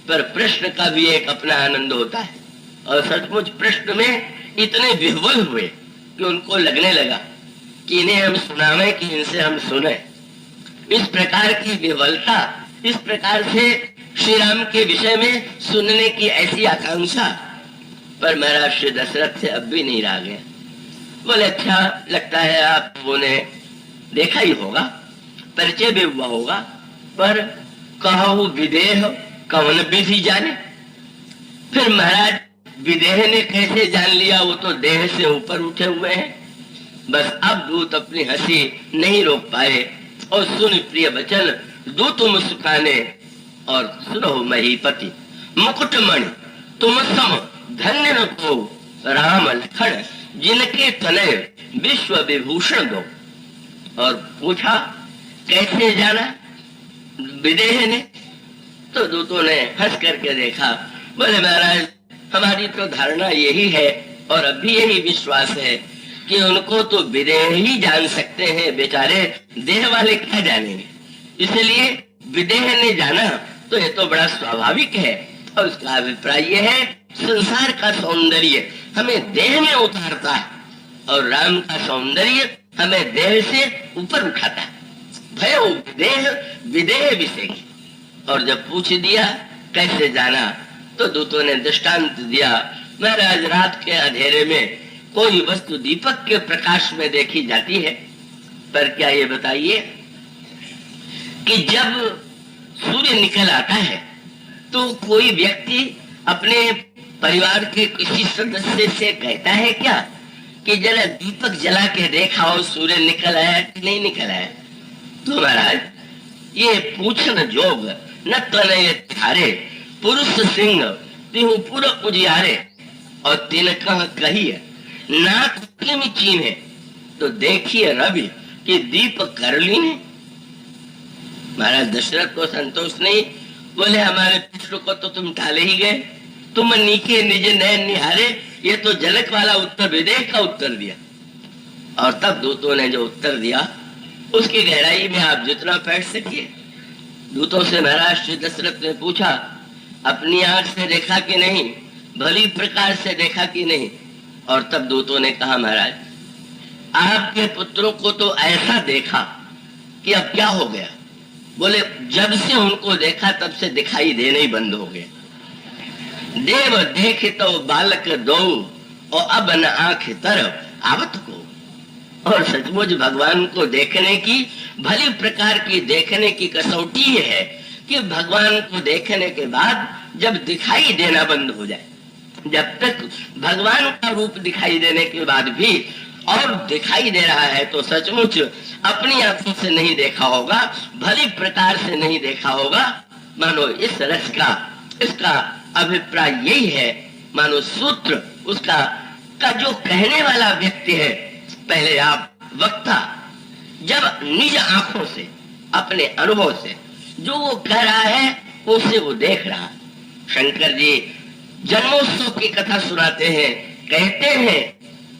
पर प्रश्न का भी एक अपना आनंद होता है। और सचमुच प्रश्न में इतने विह्वल हुए कि उनको लगने लगा कि इन्हें हम सुनावे कि इनसे हम सुने। इस प्रकार की विह्वलता, इस प्रकार से श्री राम के विषय में सुनने की ऐसी आकांक्षा, पर महाराज श्री दशरथ से अब भी नहीं रह गया। बोले अच्छा लगता है आप लोगों ने देखा ही होगा, परिचय भी हुआ होगा, पर कहु विदेह कौन विधि जाने। फिर महाराज विदेह ने कैसे जान लिया, वो तो देह से ऊपर उठे हुए हैं। बस अब दूत अपनी हंसी नहीं रोक पाए और सुन प्रिय वचन दूत मुस्काने और सुनो महीपति मुकुटमणि तुम सम धन्य न को राम लखन जिनके तनय विश्व विभूषण दो। और पूछा कैसे जाना विदेह ने, तो दूतों ने हंस करके देखा। बोले महाराज हमारी तो धारणा यही है और अभी यही विश्वास है कि उनको तो विदेह ही जान सकते हैं, बेचारे देह वाले क्या जानेंगे। इसलिए विदेह ने जाना तो ये तो बड़ा स्वाभाविक है। और उसका अभिप्राय यह है संसार का सौंदर्य हमें देह में उतारता है और राम का सौंदर्य हमें देह से ऊपर उठाता है। भय विदेह विदेह विषय। और जब पूछ दिया कैसे जाना, तो दूतों ने दृष्टांत दिया। महाराज रात के अंधेरे में कोई वस्तु दीपक के प्रकाश में देखी जाती है, पर क्या ये बताइए कि जब सूर्य निकल आता है तो कोई व्यक्ति अपने परिवार के किसी सदस्य से कहता है क्या कि जरा दीपक जला के देखा और सूर्य निकल आया कि नहीं निकल आया? तो महाराज ये पूछन जोग न तनय थारे, पुरुष सिंह तिहु पुर उजियारे, और तिन कह कही नाक किम चीन्हे, तो देखिए रवि कि दीप कर लीने। महाराज दशरथ को संतोष नहीं, बोले हमारे पुत्र को तो तुम ढाले ही गए, तुम नीके निज नैन निहारे, ये तो जनक वाला उत्तर विदेह का उत्तर दिया। और तब दूतों ने जो उत्तर दिया उसकी गहराई में आप जितना बैठ सकिए। दूतों से महाराज श्री दशरथ ने पूछा, अपनी आंख से देखा कि नहीं, भली प्रकार से देखा कि नहीं? और तब दूतों ने कहा, महाराज आपके पुत्रों को तो ऐसा देखा कि अब क्या हो गया? बोले जब से उनको देखा तब से दिखाई देना ही बंद हो गया। देव देखे तो बालक दो, और अब न आंख तरफ आवत को। और सचमुच भगवान को देखने की, भली प्रकार की देखने की कसौटी ये है कि भगवान को देखने के बाद जब दिखाई देना बंद हो जाए, जब तक भगवान का रूप दिखाई देने के बाद भी और दिखाई दे रहा है तो सचमुच अपनी आंखों से नहीं देखा होगा, भली प्रकार से नहीं देखा होगा। मानो इस रस का, इसका अभिप्राय यही है। मानो सूत्र उसका का जो कहने वाला व्यक्ति है, पहले आप वक्ता जब निज आंखों से, अपने अनुभव से जो वो कह रहा है उसे वो देख रहा। शंकर जी जन्मोत्सव की कथा सुनाते हैं, कहते हैं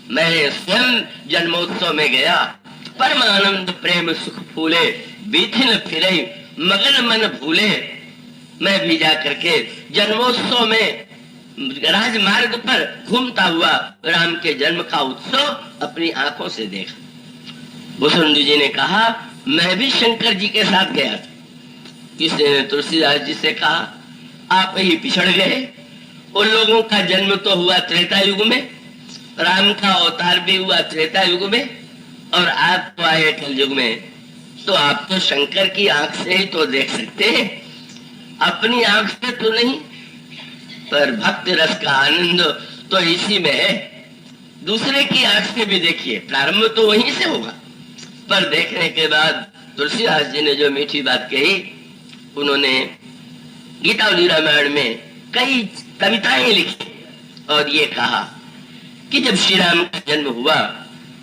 मैं स्वयं जन्मोत्सव में गया, परम आनंद प्रेम सुख फूले, बीथिन फिरे मगन मन भूले। मैं भी जा करके जन्मोत्सव में राजमार्ग पर घूमता हुआ राम के जन्म का उत्सव अपनी आंखों से देखा। भुसुंडी जी ने कहा मैं भी शंकर जी के साथ गया था। किसी ने तुलसीदास जी से कहा आप ही पिछड़ गए, उन लोगों का जन्म तो हुआ त्रेता युग में, राम का अवतार भी हुआ त्रेता युग में, और आप तो आए कल युग में, तो आप तो शंकर की आंख से ही तो देख सकते हैं, अपनी आंख से तो नहीं। पर भक्त रस का आनंद तो इसी में है। दूसरे की आंख से भी देखिए, प्रारंभ तो वहीं से होगा, पर देखने के बाद तुलसीदास जी ने जो मीठी बात कही, उन्होंने गीतावली रामायण में कई कविताएं लिखी और ये कहा कि जब श्री राम का जन्म हुआ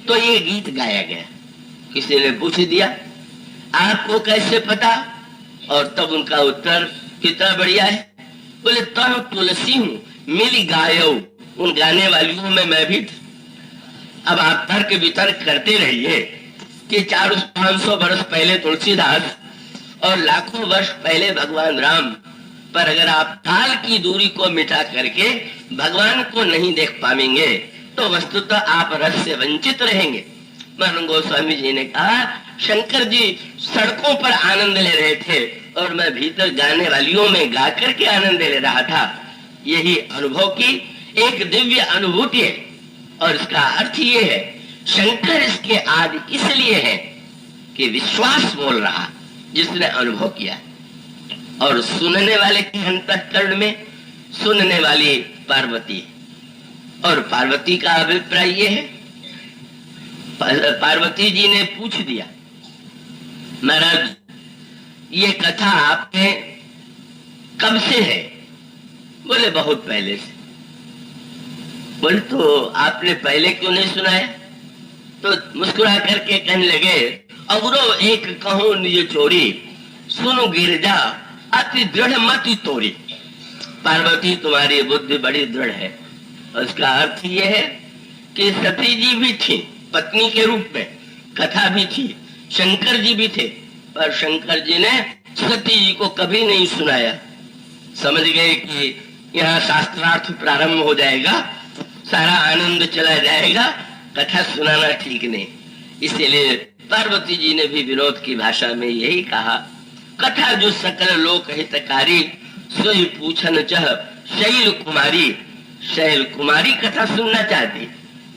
तो ये गीत गाया गया। किसी ने पूछ दिया आपको कैसे पता, और तब उनका उत्तर कितना बढ़िया है। बोले तो तुलसी हूँ मिली गायो, उन गाने वालियों में मैं भी था। अब आप तर्क वितर्क करते रहिए कि 400-500 वर्ष पहले तुलसीदास और लाखों वर्ष पहले भगवान राम, पर अगर आप काल की दूरी को मिटा करके भगवान को नहीं देख पाएंगे तो वस्तुतः आप रस से वंचित रहेंगे। मानो गोस्वामी जी ने कहा शंकर जी सड़कों पर आनंद ले रहे थे और मैं भीतर गाने वालियों में गा करके आनंद ले रहा था। यही अनुभव की एक दिव्य अनुभूति है, और इसका अर्थ ये है शंकर इसके आदि इसलिए है कि विश्वास बोल रहा जिसने अनुभव किया, और सुनने वाले के अंतःकरण में सुनने वाली पार्वती, और पार्वती का अभिप्राय ये है, पार्वती जी ने पूछ दिया महाराज ये कथा आपने कब से है? बोले बहुत पहले से। बोले तो आपने पहले क्यों नहीं सुनाया? तो मुस्कुरा करके कहने लगे अवरो एक कहूं निज चोरी, सुनो गिरजा अति दृढ़ मति तोरी। पार्वती तुम्हारी बुद्धि बड़ी दृढ़ है। उसका अर्थ यह है कि सती जी भी थी पत्नी के रूप में, कथा भी थी, शंकर जी भी थे, पर शंकर जी ने सती जी को कभी नहीं सुनाया। समझ गए कि यहाँ शास्त्रार्थ प्रारंभ हो जाएगा, सारा आनंद चला जाएगा, कथा सुनाना ठीक नहीं। इसीलिए पार्वती जी ने भी विनोद की भाषा में यही कहा कथा जो सकल लोक हितकारी, सोई पूछन चह शैल कुमारी। शैल कुमारी कथा सुनना चाहती।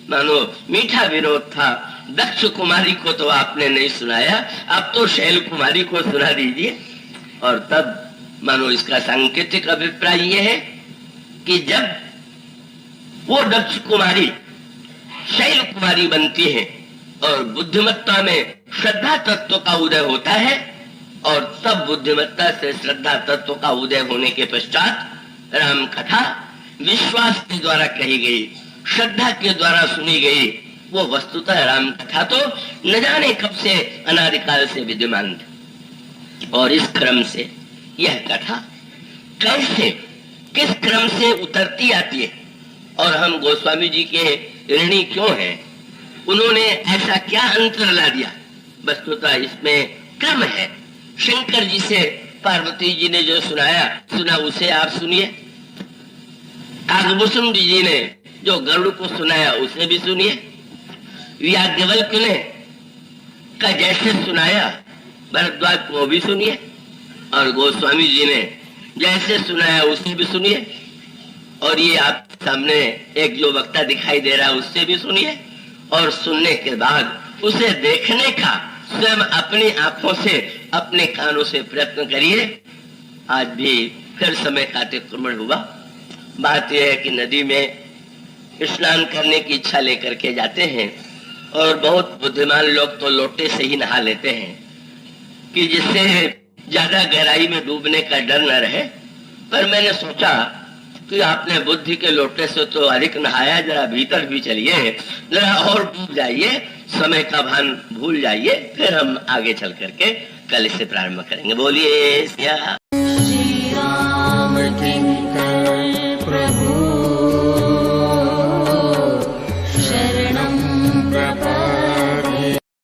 मानो मीठा विनोद था। दक्ष कुमारी को तो आपने नहीं सुनाया, अब तो शैल कुमारी को सुना दीजिए। और तब मानो इसका सांकेतिक अभिप्राय यह है कि जब वो दक्ष कुमारी शैल कुमारी बनती है और बुद्धिमत्ता में श्रद्धा तत्व का उदय होता है और तब बुद्धिमत्ता से श्रद्धा तत्व का उदय होने के पश्चात राम कथा विश्वास के द्वारा कही गई, श्रद्धा के द्वारा सुनी गई। वो वस्तुतः राम कथा तो न जाने कब से अनादिकाल से विद्यमान थी। और इस क्रम से यह कथा कैसे किस क्रम से उतरती आती है और हम गोस्वामी जी के ऋणी क्यों हैं, उन्होंने ऐसा क्या अंतर ला दिया, वस्तुतः इसमें क्रम है। शंकर जी से पार्वती जी ने जो सुना उसे आप सुनिए, काकभूषुंड जी ने जो गरुड़ को सुनाया उसे भी सुनिए, याज्ञवल्क्य ने का जैसे सुनाया भरद्वाज को भी सुनिए, और गोस्वामी जी ने जैसे सुनाया उसे भी सुनिए, और ये आप सामने एक जो वक्ता दिखाई दे रहा है उससे भी सुनिए, और सुनने के बाद उसे देखने का स्वयं अपनी आंखों से अपने कानों से प्रयत्न करिए। आज भी फिर समय का अतिक्रमण हुआ। बात यह है कि नदी में स्नान करने की इच्छा लेकर के जाते हैं और बहुत बुद्धिमान लोग तो लोटे से ही नहा लेते हैं कि जिससे ज्यादा गहराई में डूबने का डर न रहे। पर मैंने सोचा कि आपने बुद्धि के लोटे से तो अधिक नहाया, जरा भीतर भी चलिए, जरा और डूब जाइए, समय का भान भूल जाइए, फिर हम आगे चल करके कल से प्रारंभ करेंगे। बोलिए श्री राम।